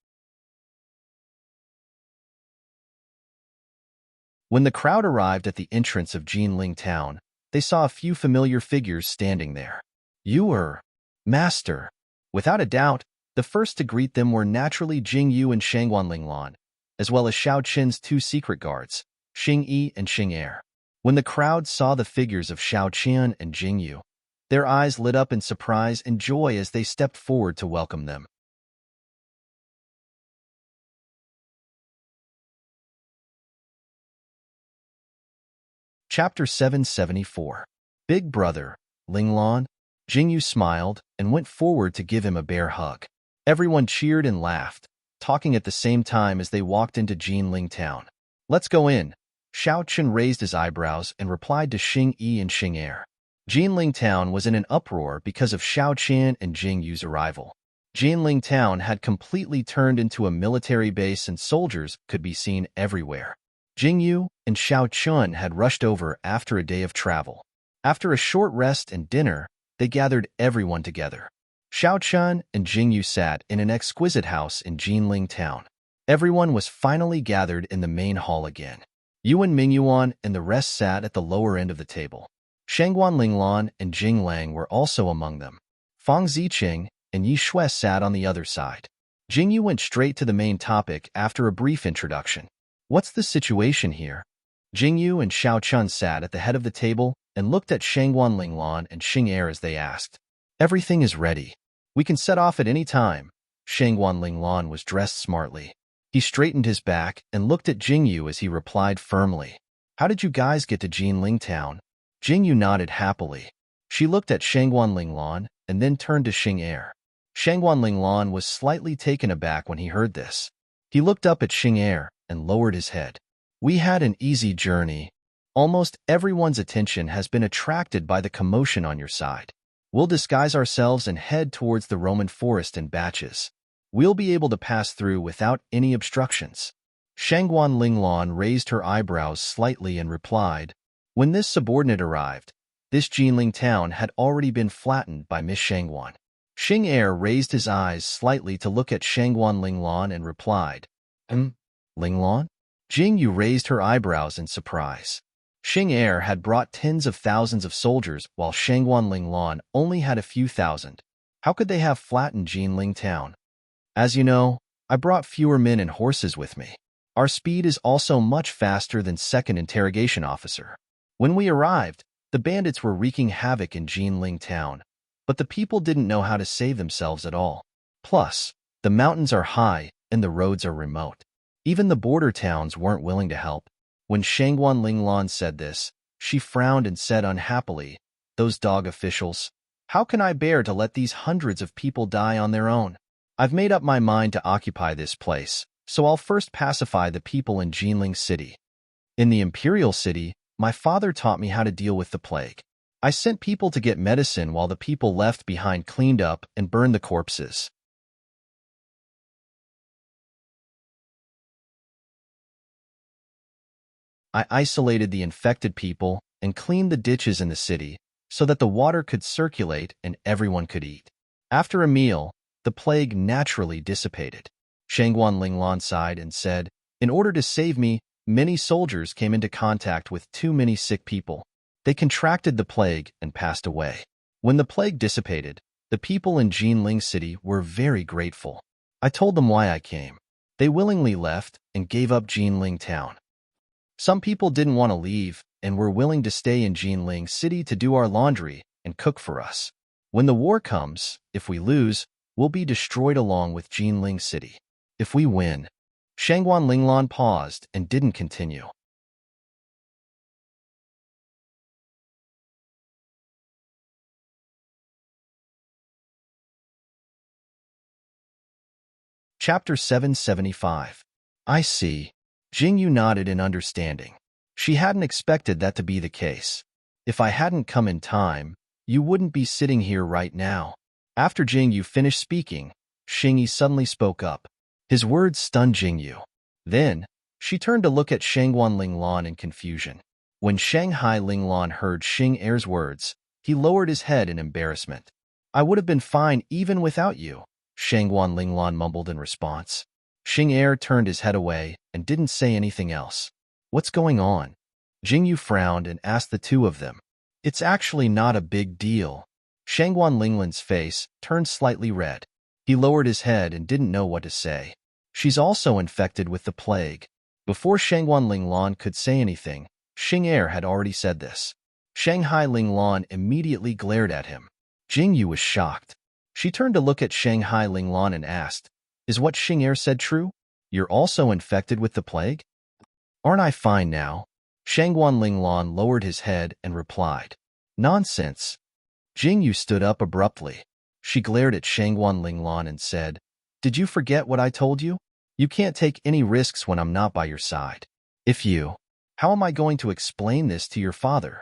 When the crowd arrived at the entrance of Jinling town, they saw a few familiar figures standing there. "You are Master." Without a doubt, the first to greet them were naturally Jingyu and Shangguan Linglan, as well as Xiao Chen's two secret guards, Xing Yi and Xing Er. When the crowd saw the figures of Xiao Qian and Jingyu, their eyes lit up in surprise and joy as they stepped forward to welcome them. Chapter 774. Big Brother, Linglan. Jingyu smiled and went forward to give him a bear hug. Everyone cheered and laughed, talking at the same time as they walked into Jinling town. "Let's go in." Xiao Chen raised his eyebrows and replied to Xing Yi and Xing Er. Jinling town was in an uproar because of Xiao Qian and Jingyu's arrival. Jinling town had completely turned into a military base and soldiers could be seen everywhere. Jingyu and Xiao Chun had rushed over after a day of travel. After a short rest and dinner, they gathered everyone together. Xiao Chun and Jingyu sat in an exquisite house in Jinling town. Everyone was finally gathered in the main hall again. Yuan Mingyuan and the rest sat at the lower end of the table. Shangguan Linglan and Jing Lang were also among them. Fang Ziqing and Yi Shui sat on the other side. Jingyu went straight to the main topic after a brief introduction. "What's the situation here?" Jingyu and Xiao Chun sat at the head of the table and looked at Shangguan Linglan and Xing Er as they asked. "Everything is ready. We can set off at any time." Shangguan Linglan was dressed smartly. He straightened his back and looked at Jingyu as he replied firmly. "How did you guys get to Jinling town?" Jingyu nodded happily. She looked at Shangguan Linglan and then turned to Xing Er. Shangguan Linglan was slightly taken aback when he heard this. He looked up at Xing Er and lowered his head. "We had an easy journey. Almost everyone's attention has been attracted by the commotion on your side. We'll disguise ourselves and head towards the Roman forest in batches. We'll be able to pass through without any obstructions." Shangguan Linglan raised her eyebrows slightly and replied. When this subordinate arrived, this Jinling town had already been flattened by Miss Shangguan. Xing Er raised his eyes slightly to look at Shangguan Linglan and replied, Linglan? Jingyu raised her eyebrows in surprise. Xing Er had brought tens of thousands of soldiers while Shangguan Linglan only had a few thousand. How could they have flattened Jinling town? As you know, I brought fewer men and horses with me. Our speed is also much faster than second interrogation officer. When we arrived, the bandits were wreaking havoc in Jinling town, but the people didn't know how to save themselves at all. Plus, the mountains are high and the roads are remote. Even the border towns weren't willing to help. When Shangguan Linglan said this, she frowned and said unhappily, "Those dog officials. How can I bear to let these hundreds of people die on their own? I've made up my mind to occupy this place, so I'll first pacify the people in Jinling City. In the Imperial City, my father taught me how to deal with the plague. I sent people to get medicine while the people left behind cleaned up and burned the corpses. I isolated the infected people and cleaned the ditches in the city so that the water could circulate and everyone could eat. After a meal, the plague naturally dissipated." Shangguan Linglan sighed and said, "In order to save me, many soldiers came into contact with too many sick people. They contracted the plague and passed away. When the plague dissipated, the people in Jinling City were very grateful. I told them why I came. They willingly left and gave up Jinling town. Some people didn't want to leave and were willing to stay in Jinling City to do our laundry and cook for us. When the war comes, if we lose, we'll be destroyed along with Jinling City. If we win..." Shangguan Linglan paused and didn't continue. Chapter 775. I see. Jingyu nodded in understanding. She hadn't expected that to be the case. "If I hadn't come in time, you wouldn't be sitting here right now." After Jingyu finished speaking, Xingyi suddenly spoke up. His words stunned Jingyu. Then, she turned to look at Shangguan Linglan in confusion. When Shanghai Linglan heard Xing Er's words, he lowered his head in embarrassment. "I would have been fine even without you," Shangguan Linglan mumbled in response. Xing Er turned his head away and didn't say anything else. "What's going on?" Jingyu frowned and asked the two of them. "It's actually not a big deal." Shangguan Linglan's face turned slightly red. He lowered his head and didn't know what to say. "She's also infected with the plague." Before Shangguan Linglan could say anything, Xing Er had already said this. Shanghai Linglan immediately glared at him. Jingyu was shocked. She turned to look at Shanghai Linglan and asked, "Is what Xing Er said true? You're also infected with the plague?" "Aren't I fine now?" Shangguan Linglan lowered his head and replied. "Nonsense." Jingyu stood up abruptly. She glared at Shangguan Linglan and said, "Did you forget what I told you? You can't take any risks when I'm not by your side. If you... How am I going to explain this to your father?"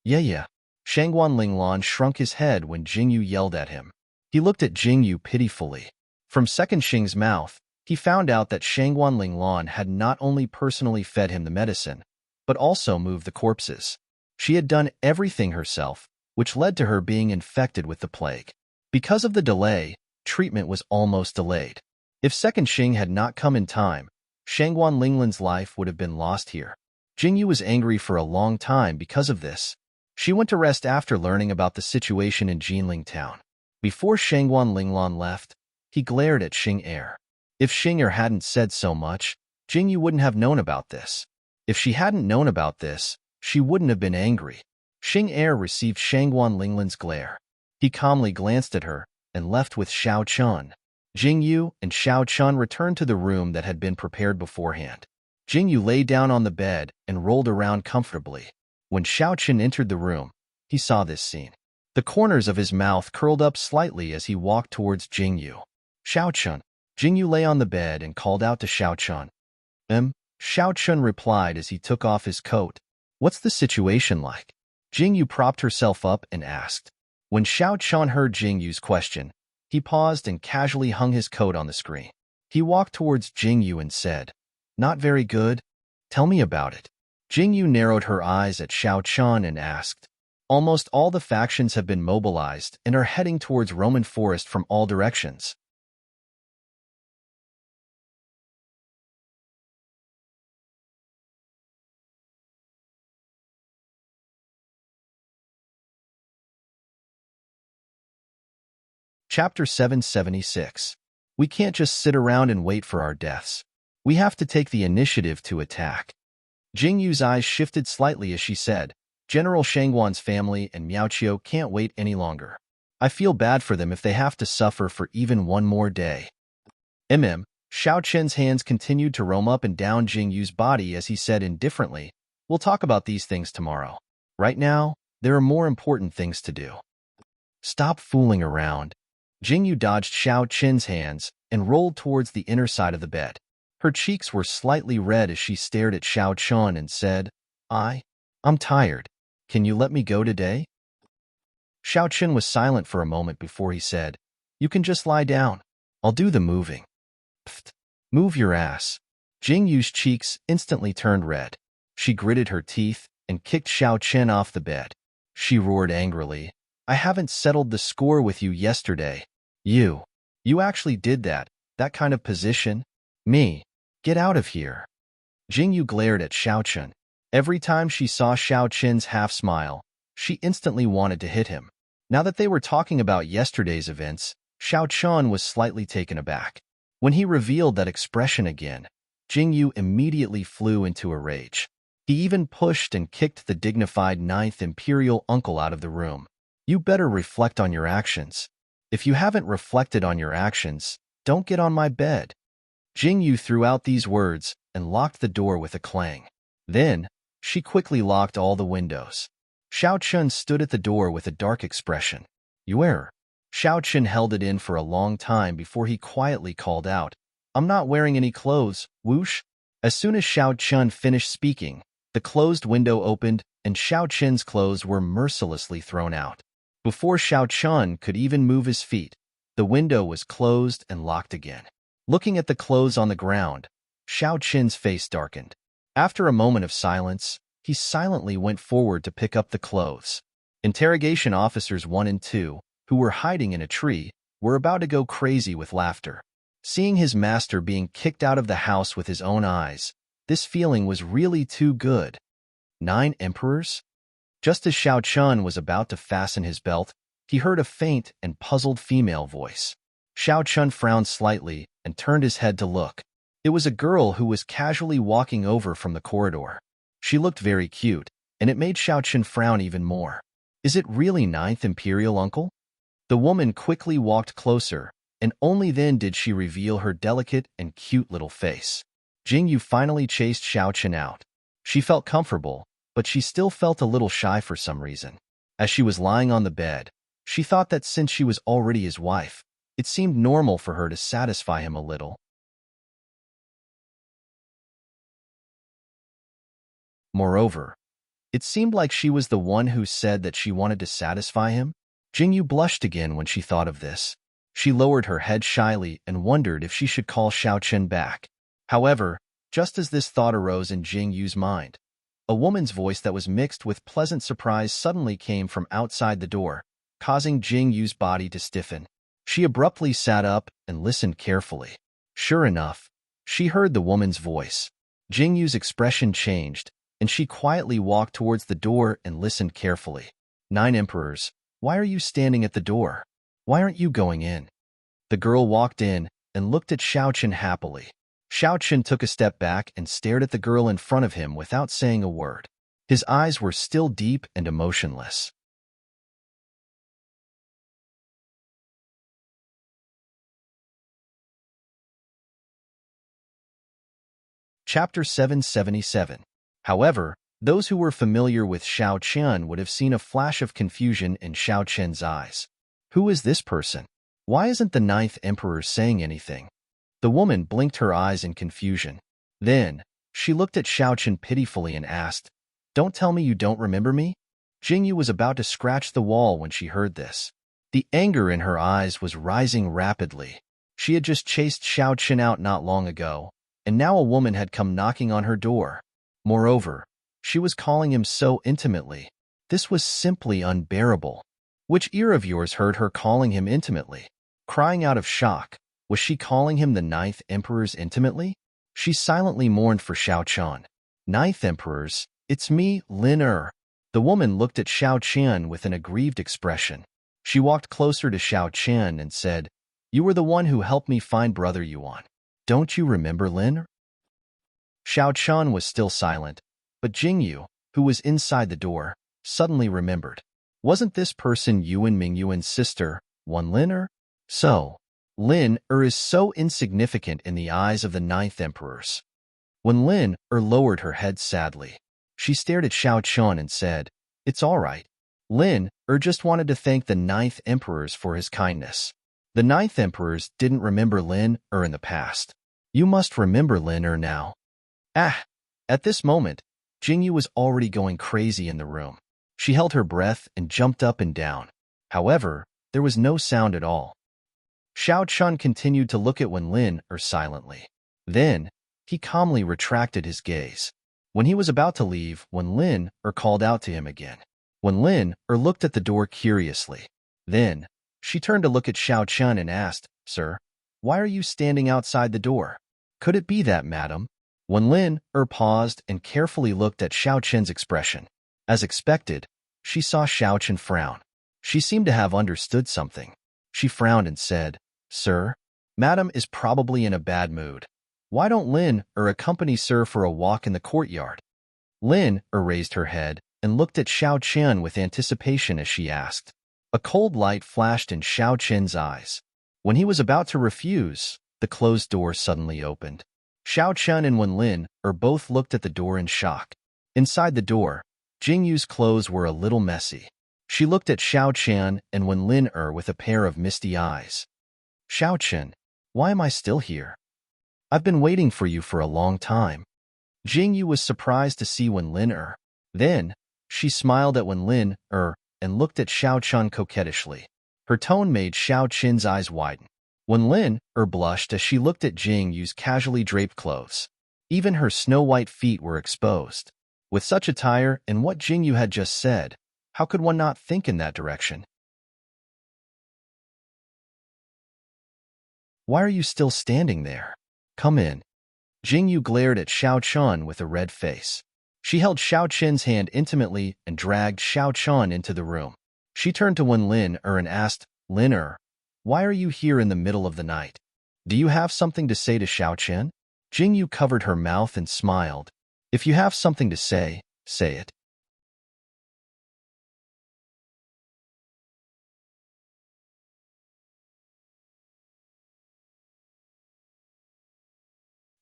Yeah. Shangguan Linglan shrunk his head when Jingyu yelled at him. He looked at Jingyu pitifully. From Second Xing's mouth, he found out that Shangguan Linglan had not only personally fed him the medicine, but also moved the corpses. She had done everything herself, which led to her being infected with the plague. Because of the delay, treatment was almost delayed. If Second Xing had not come in time, Shangguan Linglan's life would have been lost here. Jingyu was angry for a long time because of this. She went to rest after learning about the situation in Jinling town. Before Shangguan Linglan left, he glared at Xing Er. If Xing Er hadn't said so much, Jingyu wouldn't have known about this. If she hadn't known about this, she wouldn't have been angry. Xing Er received Shangguan Linglan's glare. He calmly glanced at her and left with Xiao Chun. Jingyu and Xiao Chun returned to the room that had been prepared beforehand. Jingyu lay down on the bed and rolled around comfortably. When Xiao Chun entered the room, he saw this scene. The corners of his mouth curled up slightly as he walked towards Jingyu. "Xiao Chun." Jingyu lay on the bed and called out to Xiao Chun. Xiao Chun replied as he took off his coat. "What's the situation like?" Jingyu propped herself up and asked. When Xiao Chun heard Jingyu's question, he paused and casually hung his coat on the screen. He walked towards Jingyu and said, "Not very good. Tell me about it." Jingyu narrowed her eyes at Xiao Chun and asked, "Almost all the factions have been mobilized and are heading towards Roman Forest from all directions. Chapter 776. We can't just sit around and wait for our deaths. We have to take the initiative to attack. Jingyu's eyes shifted slightly as she said, General Shangguan's family and Miaoqiu can't wait any longer. I feel bad for them if they have to suffer for even one more day. Xiao Chen's hands continued to roam up and down Jingyu's body as he said indifferently, we'll talk about these things tomorrow. Right now, there are more important things to do. Stop fooling around. Jingyu dodged Xiao Chen's hands and rolled towards the inner side of the bed. Her cheeks were slightly red as she stared at Xiao Chen and said, I'm tired. Can you let me go today? Xiao Chen was silent for a moment before he said, You can just lie down. I'll do the moving. Pfft. Move your ass. Jingyu's cheeks instantly turned red. She gritted her teeth and kicked Xiao Chen off the bed. She roared angrily, I haven't settled the score with you yesterday. You actually did that kind of position? Me. Get out of here. Jingyu glared at Xiao Chen. Every time she saw Xiao Chen's half-smile, she instantly wanted to hit him. Now that they were talking about yesterday's events, Xiao Chen was slightly taken aback. When he revealed that expression again, Jingyu immediately flew into a rage. He even pushed and kicked the dignified 9th Imperial uncle out of the room. You better reflect on your actions. If you haven't reflected on your actions, don't get on my bed. Jingyu threw out these words and locked the door with a clang. Then, she quickly locked all the windows. Xiao Chen stood at the door with a dark expression. You err. Xiao Chen held it in for a long time before he quietly called out, I'm not wearing any clothes, whoosh. As soon as Xiao Chen finished speaking, the closed window opened and Xiao Chen's clothes were mercilessly thrown out. Before Xiao Chen could even move his feet, the window was closed and locked again. Looking at the clothes on the ground, Xiao Chen's face darkened. After a moment of silence, he silently went forward to pick up the clothes. Interrogation officers 1 and 2, who were hiding in a tree, were about to go crazy with laughter. Seeing his master being kicked out of the house with his own eyes, this feeling was really too good. 9 emperors? Just as Xiao Chen was about to fasten his belt, he heard a faint and puzzled female voice. Xiao Chen frowned slightly and turned his head to look. It was a girl who was casually walking over from the corridor. She looked very cute, and it made Xiao Chen frown even more. Is it really 9th Imperial Uncle? The woman quickly walked closer, and only then did she reveal her delicate and cute little face. Jingyu finally chased Xiao Chen out. She felt comfortable, but she still felt a little shy for some reason. As she was lying on the bed, she thought that since she was already his wife, it seemed normal for her to satisfy him a little. Moreover, it seemed like she was the one who said that she wanted to satisfy him. Jingyu blushed again when she thought of this. She lowered her head shyly and wondered if she should call Xiao Chen back. However, just as this thought arose in Jingyu's mind, a woman's voice that was mixed with pleasant surprise suddenly came from outside the door, causing Jingyu's body to stiffen. She abruptly sat up and listened carefully. Sure enough, she heard the woman's voice. Jingyu's expression changed, and she quietly walked towards the door and listened carefully. 9 emperors, why are you standing at the door? Why aren't you going in? The girl walked in and looked at Xiao Chen happily. Xiao Chen took a step back and stared at the girl in front of him without saying a word. His eyes were still deep and emotionless. Chapter 777. However, those who were familiar with Xiao Chen would have seen a flash of confusion in Xiao Chen's eyes. Who is this person? Why isn't the 9th Emperor saying anything? The woman blinked her eyes in confusion. Then, she looked at Xiao Chen pitifully and asked, Don't tell me you don't remember me? Jingyu was about to scratch the wall when she heard this. The anger in her eyes was rising rapidly. She had just chased Xiao Chen out not long ago, and now a woman had come knocking on her door. Moreover, she was calling him so intimately. This was simply unbearable. Which ear of yours heard her calling him intimately? Crying out of shock, was she calling him the 9th Emperor's intimately? She silently mourned for Xiao Chen. 9th Emperors, it's me, Lin Er. The woman looked at Xiao Chen with an aggrieved expression. She walked closer to Xiao Chen and said, "You were the one who helped me find Brother Yuan. Don't you remember, Lin?" Xiao Chen was still silent, but Jingyu, who was inside the door, suddenly remembered. Wasn't this person Yuan Mingyuan's sister, Wan Lin? So, Lin is so insignificant in the eyes of the Ninth Emperors. When Lin lowered her head sadly, she stared at Xiao Chen and said, "It's all right." Lin just wanted to thank the Ninth Emperors for his kindness. The Ninth Emperors didn't remember Lin in the past. You must remember Lin now. Ah! At this moment, Jingyu was already going crazy in the room. She held her breath and jumped up and down. However, there was no sound at all. Xiao Chun continued to look at Wen Lin silently. Then, he calmly retracted his gaze. When he was about to leave, Wen Lin called out to him again. Wen Lin looked at the door curiously. Then, she turned to look at Xiao Chun and asked, "Sir, why are you standing outside the door? Could it be that, madam?" Wen Lin paused and carefully looked at Xiao Chen's expression. As expected, she saw Xiao Chen frown. She seemed to have understood something. She frowned and said, "Sir, madam is probably in a bad mood. Why don't Lin accompany sir for a walk in the courtyard?" Lin raised her head and looked at Xiao Chen with anticipation as she asked. A cold light flashed in Xiao Chen's eyes. When he was about to refuse, the closed door suddenly opened. Xiao Chen and Wen Lin both looked at the door in shock. Inside the door, Jingyu's clothes were a little messy. She looked at Xiao Chen and Wen Lin with a pair of misty eyes. "Xiao Chen, why am I still here? I've been waiting for you for a long time." Jingyu was surprised to see Wen Lin. Then, she smiled at Wen Lin and looked at Xiao Chen coquettishly. Her tone made Xiao Chen's eyes widen. Wen Lin blushed as she looked at Jingyu's casually draped clothes. Even her snow-white feet were exposed. With such attire and what Jingyu had just said, how could one not think in that direction? "Why are you still standing there? Come in." Jingyu glared at Xiao Chen with a red face. She held Xiao Chen's hand intimately and dragged Xiao Chen into the room. She turned to Wen Lin and asked, "Lin, why are you here in the middle of the night? Do you have something to say to Xiao Chen?" Jingyu covered her mouth and smiled. "If you have something to say, say it."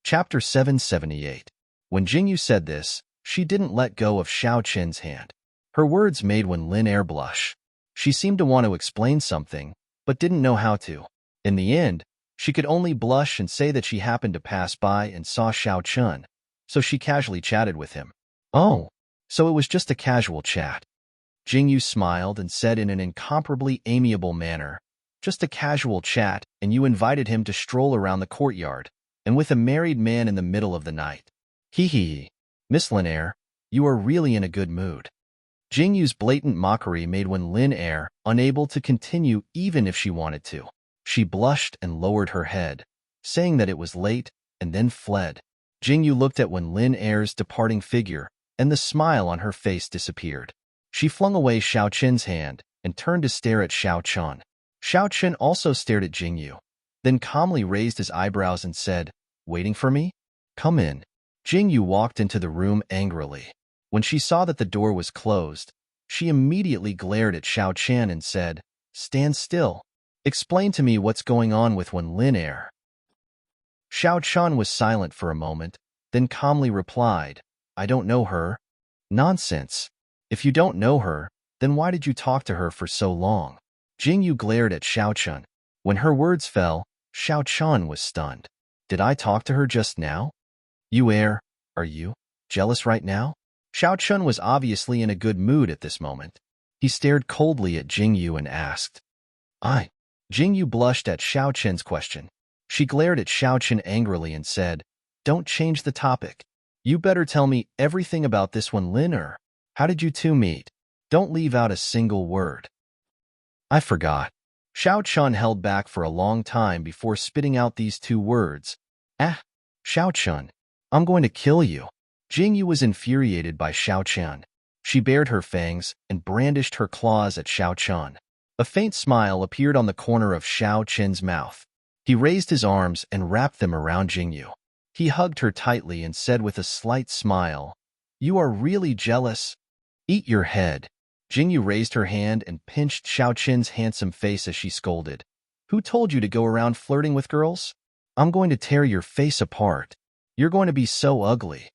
Chapter 778. When Jingyu said this, she didn't let go of Xiao Chen's hand. Her words made Wen Lin blush. She seemed to want to explain something, but didn't know how to. In the end, she could only blush and say that she happened to pass by and saw Xiao Chen, so she casually chatted with him. "Oh, so it was just a casual chat." Jingyu smiled and said in an incomparably amiable manner, "Just a casual chat, and you invited him to stroll around the courtyard, and with a married man in the middle of the night. Hee hee. Miss Lin, you are really in a good mood." Jingyu's blatant mockery made Wen Lin unable to continue even if she wanted to. She blushed and lowered her head, saying that it was late, and then fled. Jingyu looked at Wen Lin's departing figure, and the smile on her face disappeared. She flung away Xiao Chen's hand and turned to stare at Xiao Chen. Xiao Chen also stared at Jingyu, then calmly raised his eyebrows and said, "Waiting for me? Come in." Jingyu walked into the room angrily. When she saw that the door was closed, she immediately glared at Xiao Chen and said, "Stand still. Explain to me what's going on with Wen Lin." Xiao Chen was silent for a moment, then calmly replied, "I don't know her." "Nonsense. If you don't know her, then why did you talk to her for so long?" Jingyu glared at Xiao Chen. When her words fell, Xiao Chen was stunned. "Did I talk to her just now? You are you jealous right now?" Xiao Chen was obviously in a good mood at this moment. He stared coldly at Jingyu and asked, "I?" Jingyu blushed at Xiao Chen's question. She glared at Xiao Chen angrily and said, "Don't change the topic. You better tell me everything about this one, Lin. How did you two meet? Don't leave out a single word." "I forgot." Xiao Chen held back for a long time before spitting out these two words. "Ah, Xiao Chen, I'm going to kill you." Jingyu was infuriated by Xiao Chen. She bared her fangs and brandished her claws at Xiao Chen. A faint smile appeared on the corner of Xiao Qin's mouth. He raised his arms and wrapped them around Jingyu. He hugged her tightly and said with a slight smile, "You are really jealous? Eat your head." Jingyu raised her hand and pinched Xiao Qin's handsome face as she scolded. "Who told you to go around flirting with girls? I'm going to tear your face apart. You're going to be so ugly."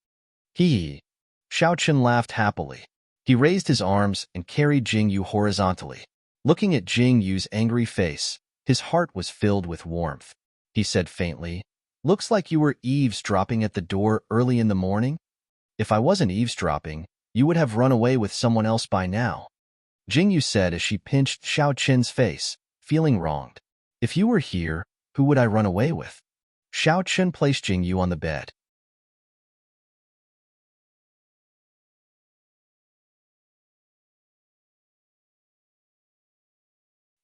Hee. Xiao Qin laughed happily. He raised his arms and carried Jingyu horizontally. Looking at Jingyu's angry face, his heart was filled with warmth. He said faintly, "Looks like you were eavesdropping at the door early in the morning. If I wasn't eavesdropping, you would have run away with someone else by now." Jingyu said as she pinched Xiao Qin's face, feeling wronged. "If you were here, who would I run away with?" Xiao Qin placed Jingyu on the bed.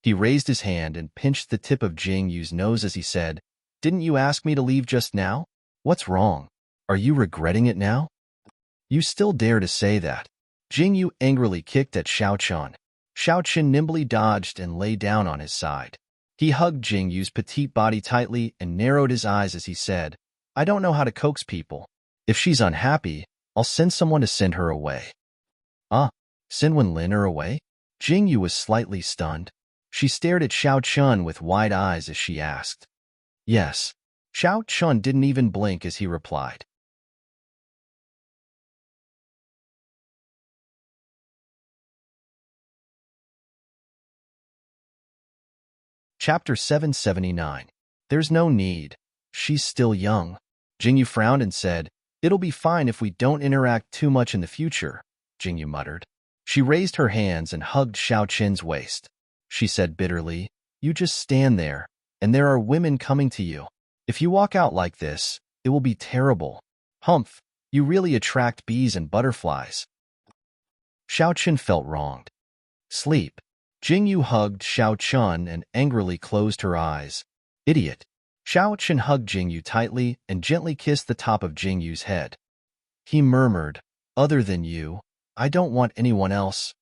He raised his hand and pinched the tip of Jingyu's nose as he said, "Didn't you ask me to leave just now? What's wrong? Are you regretting it now? You still dare to say that?" Jingyu angrily kicked at Xiao Qin. Xiao Qin nimbly dodged and lay down on his side. He hugged Jingyu's petite body tightly and narrowed his eyes as he said, "I don't know how to coax people. If she's unhappy, I'll send someone to send her away." "Ah, send Wenlin her away?" Jingyu was slightly stunned. She stared at Xiao Qin with wide eyes as she asked. "Yes." Xiao Qin didn't even blink as he replied. Chapter 779. There's no need. She's still young. Jingyu frowned and said, "It'll be fine if we don't interact too much in the future," Jingyu muttered. She raised her hands and hugged Xiao Qin's waist. She said bitterly, "You just stand there, and there are women coming to you. If you walk out like this, it will be terrible. Humph, you really attract bees and butterflies." Xiao Qin felt wronged. "Sleep." Jingyu hugged Xiao Qin and angrily closed her eyes. "Idiot." Xiao Qin hugged Jingyu tightly and gently kissed the top of Jingyu's head. He murmured, "Other than you, I don't want anyone else."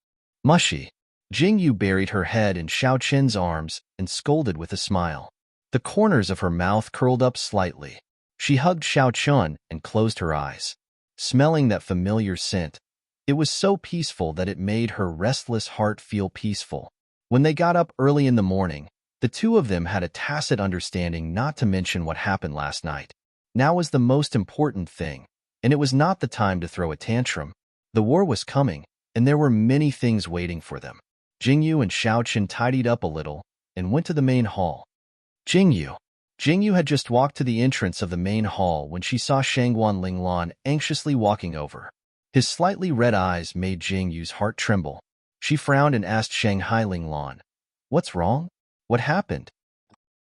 Mushy. Jingyu buried her head in Xiao Qin's arms and scolded with a smile. The corners of her mouth curled up slightly. She hugged Xiao Qin and closed her eyes. Smelling that familiar scent, it was so peaceful that it made her restless heart feel peaceful. When they got up early in the morning, the two of them had a tacit understanding not to mention what happened last night. Now was the most important thing, and it was not the time to throw a tantrum. The war was coming, and there were many things waiting for them. Jingyu and Xiao Qin tidied up a little and went to the main hall. Jingyu had just walked to the entrance of the main hall when she saw Shangguan Linglan anxiously walking over. His slightly red eyes made Jingyu's heart tremble. She frowned and asked Shanghai Linglan, "What's wrong? What happened?"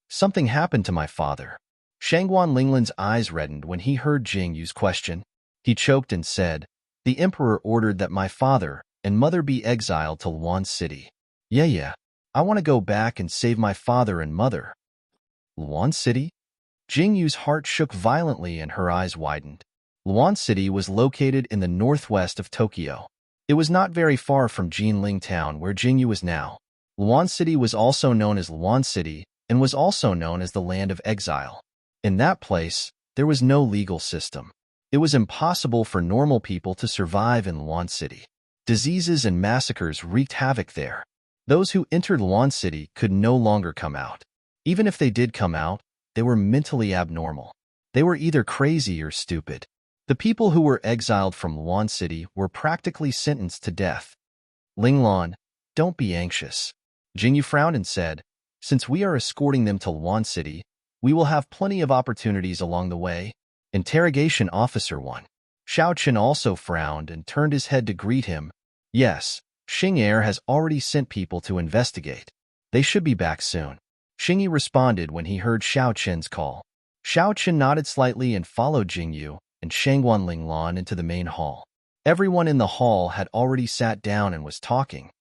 "Something happened to my father." Shangguan Linglan's eyes reddened when he heard Jingyu's question. He choked and said, "The emperor ordered that my father and mother be exiled to Luan City." Yeah. I want to go back and save my father and mother." Luan City? Jingyu's heart shook violently and her eyes widened. Luan City was located in the northwest of Tokyo. It was not very far from Jinling Town where Jingyu was now. Luan City was also known as Luan City and was also known as the Land of Exile. In that place, there was no legal system. It was impossible for normal people to survive in Luan City. Diseases and massacres wreaked havoc there. Those who entered Luan City could no longer come out. Even if they did come out, they were mentally abnormal. They were either crazy or stupid. The people who were exiled from Luan City were practically sentenced to death. "Linglan, don't be anxious." Jingyu frowned and said, "Since we are escorting them to Luan City, we will have plenty of opportunities along the way." Interrogation Officer 1. Xiao Qin also frowned and turned his head to greet him. "Yes, Xing'er has already sent people to investigate. They should be back soon." Xingyi responded when he heard Xiao Qin's call. Xiao Qin nodded slightly and followed Jingyu and Shangguan Linglan into the main hall. Everyone in the hall had already sat down and was talking.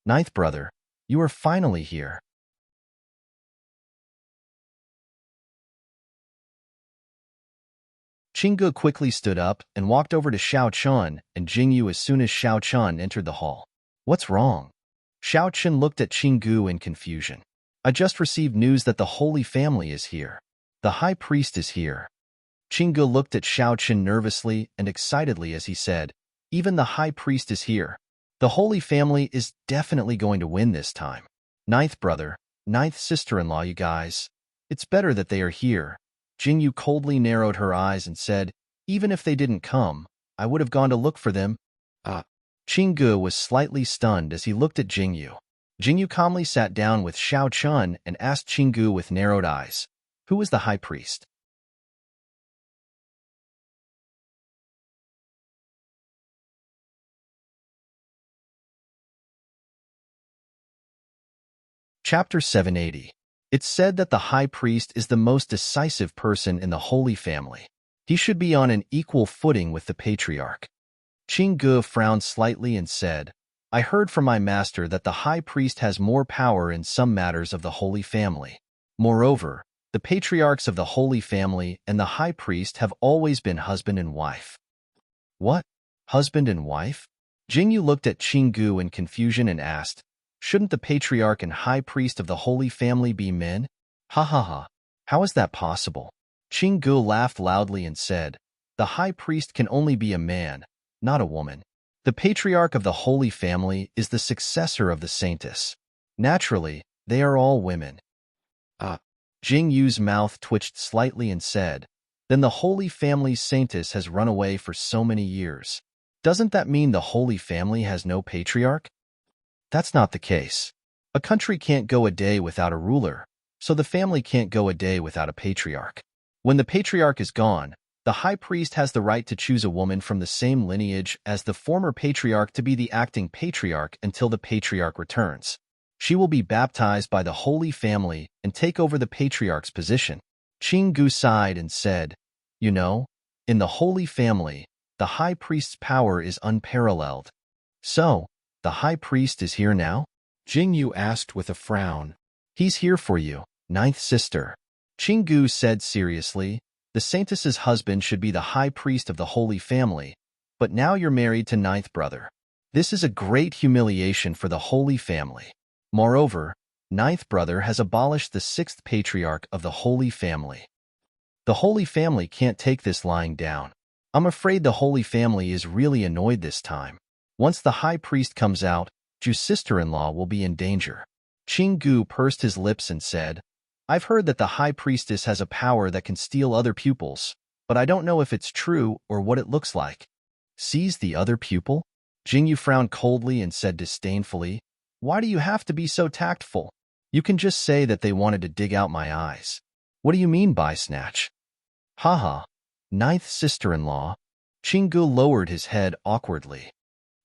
"Ninth brother, you are finally here." Qingge quickly stood up and walked over to Xiao Qin and Jingyu as soon as Xiao Qin entered the hall. "What's wrong?" Xiao Chen looked at Qinggu in confusion. I just received news that the Holy Family is here. The High Priest is here. Qinggu looked at Xiao Chen nervously and excitedly as he said, even the High Priest is here. The Holy Family is definitely going to win this time. Ninth brother, ninth sister-in-law, you guys. It's better that they are here. Jingyu coldly narrowed her eyes and said, even if they didn't come, I would have gone to look for them. Qinggu was slightly stunned as he looked at Jingyu. Jingyu calmly sat down with Xiao Chen and asked Qinggu with narrowed eyes, who is the High Priest? Chapter 780. It's said that the High Priest is the most decisive person in the Holy Family. He should be on an equal footing with the Patriarch. Qinggu frowned slightly and said, I heard from my master that the High Priest has more power in some matters of the Holy Family. Moreover, the Patriarchs of the Holy Family and the High Priest have always been husband and wife. What? Husband and wife? Jingyu looked at Qinggu in confusion and asked, shouldn't the Patriarch and High Priest of the Holy Family be men? Ha ha ha. How is that possible? Qinggu laughed loudly and said, the High Priest can only be a man, not a woman. The Patriarch of the Holy Family is the successor of the Saintess. Naturally, they are all women. Jingyu's mouth twitched slightly and said, then the Holy Family's Saintess has run away for so many years. Doesn't that mean the Holy Family has no Patriarch? That's not the case. A country can't go a day without a ruler, so the family can't go a day without a patriarch. When the patriarch is gone, the high priest has the right to choose a woman from the same lineage as the former patriarch to be the acting patriarch until the patriarch returns. She will be baptized by the Holy Family and take over the patriarch's position. Qinggu sighed and said, you know, in the Holy Family, the high priest's power is unparalleled. So, the high priest is here now? Jingyu asked with a frown. He's here for you, ninth sister. Qinggu said seriously, the saintess's husband should be the high priest of the Holy Family, but now you're married to ninth brother. This is a great humiliation for the Holy Family. Moreover, ninth brother has abolished the sixth patriarch of the Holy Family. The Holy Family can't take this lying down. I'm afraid the Holy Family is really annoyed this time. Once the high priest comes out, Ju's sister-in-law will be in danger. Qinggu pursed his lips and said, I've heard that the high priestess has a power that can steal other pupils, but I don't know if it's true or what it looks like. Seize the other pupil? Jingyu frowned coldly and said disdainfully, why do you have to be so tactful? You can just say that they wanted to dig out my eyes. What do you mean by snatch? Haha, ninth sister-in-law. Qinggu lowered his head awkwardly.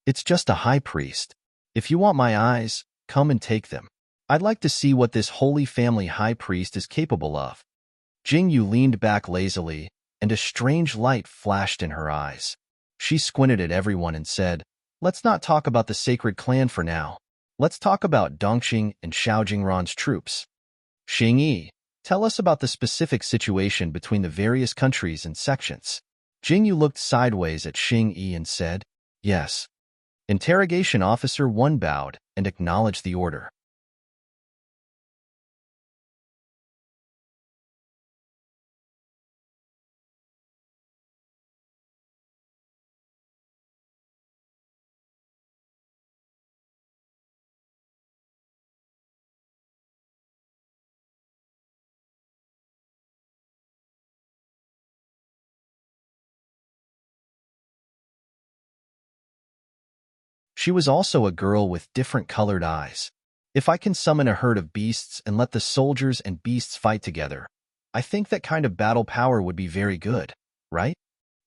It's just a high priest. If you want my eyes, come and take them. I'd like to see what this Holy Family high priest is capable of. Jingyu leaned back lazily, and a strange light flashed in her eyes. She squinted at everyone and said, let's not talk about the sacred clan for now. Let's talk about Dongqing and Xiaojingran's troops. Xingyi, tell us about the specific situation between the various countries and sections. Jingyu looked sideways at Xingyi and said, yes. Interrogation Officer 1 bowed and acknowledged the order. She was also a girl with different colored eyes. If I can summon a herd of beasts and let the soldiers and beasts fight together, I think that kind of battle power would be very good, right?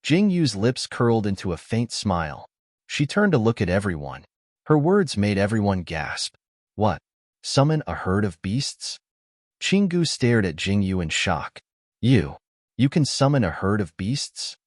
Jingyu's lips curled into a faint smile. She turned to look at everyone. Her words made everyone gasp. What? Summon a herd of beasts? Qinggu stared at Jingyu in shock. You can summon a herd of beasts?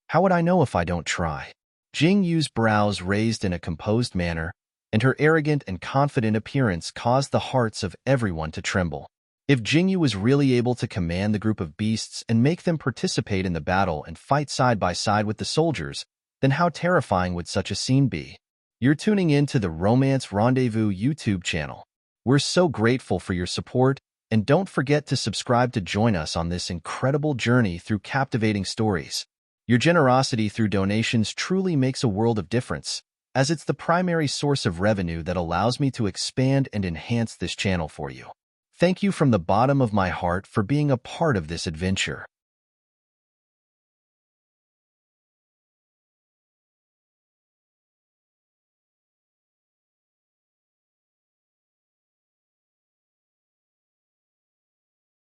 How would I know if I don't try? Jingyu's brows raised in a composed manner, and her arrogant and confident appearance caused the hearts of everyone to tremble. If Jingyu was really able to command the group of beasts and make them participate in the battle and fight side by side with the soldiers, then how terrifying would such a scene be? You're tuning in to the Romance Rendezvous YouTube channel. We're so grateful for your support, and don't forget to subscribe to join us on this incredible journey through captivating stories. Your generosity through donations truly makes a world of difference, as it's the primary source of revenue that allows me to expand and enhance this channel for you. Thank you from the bottom of my heart for being a part of this adventure.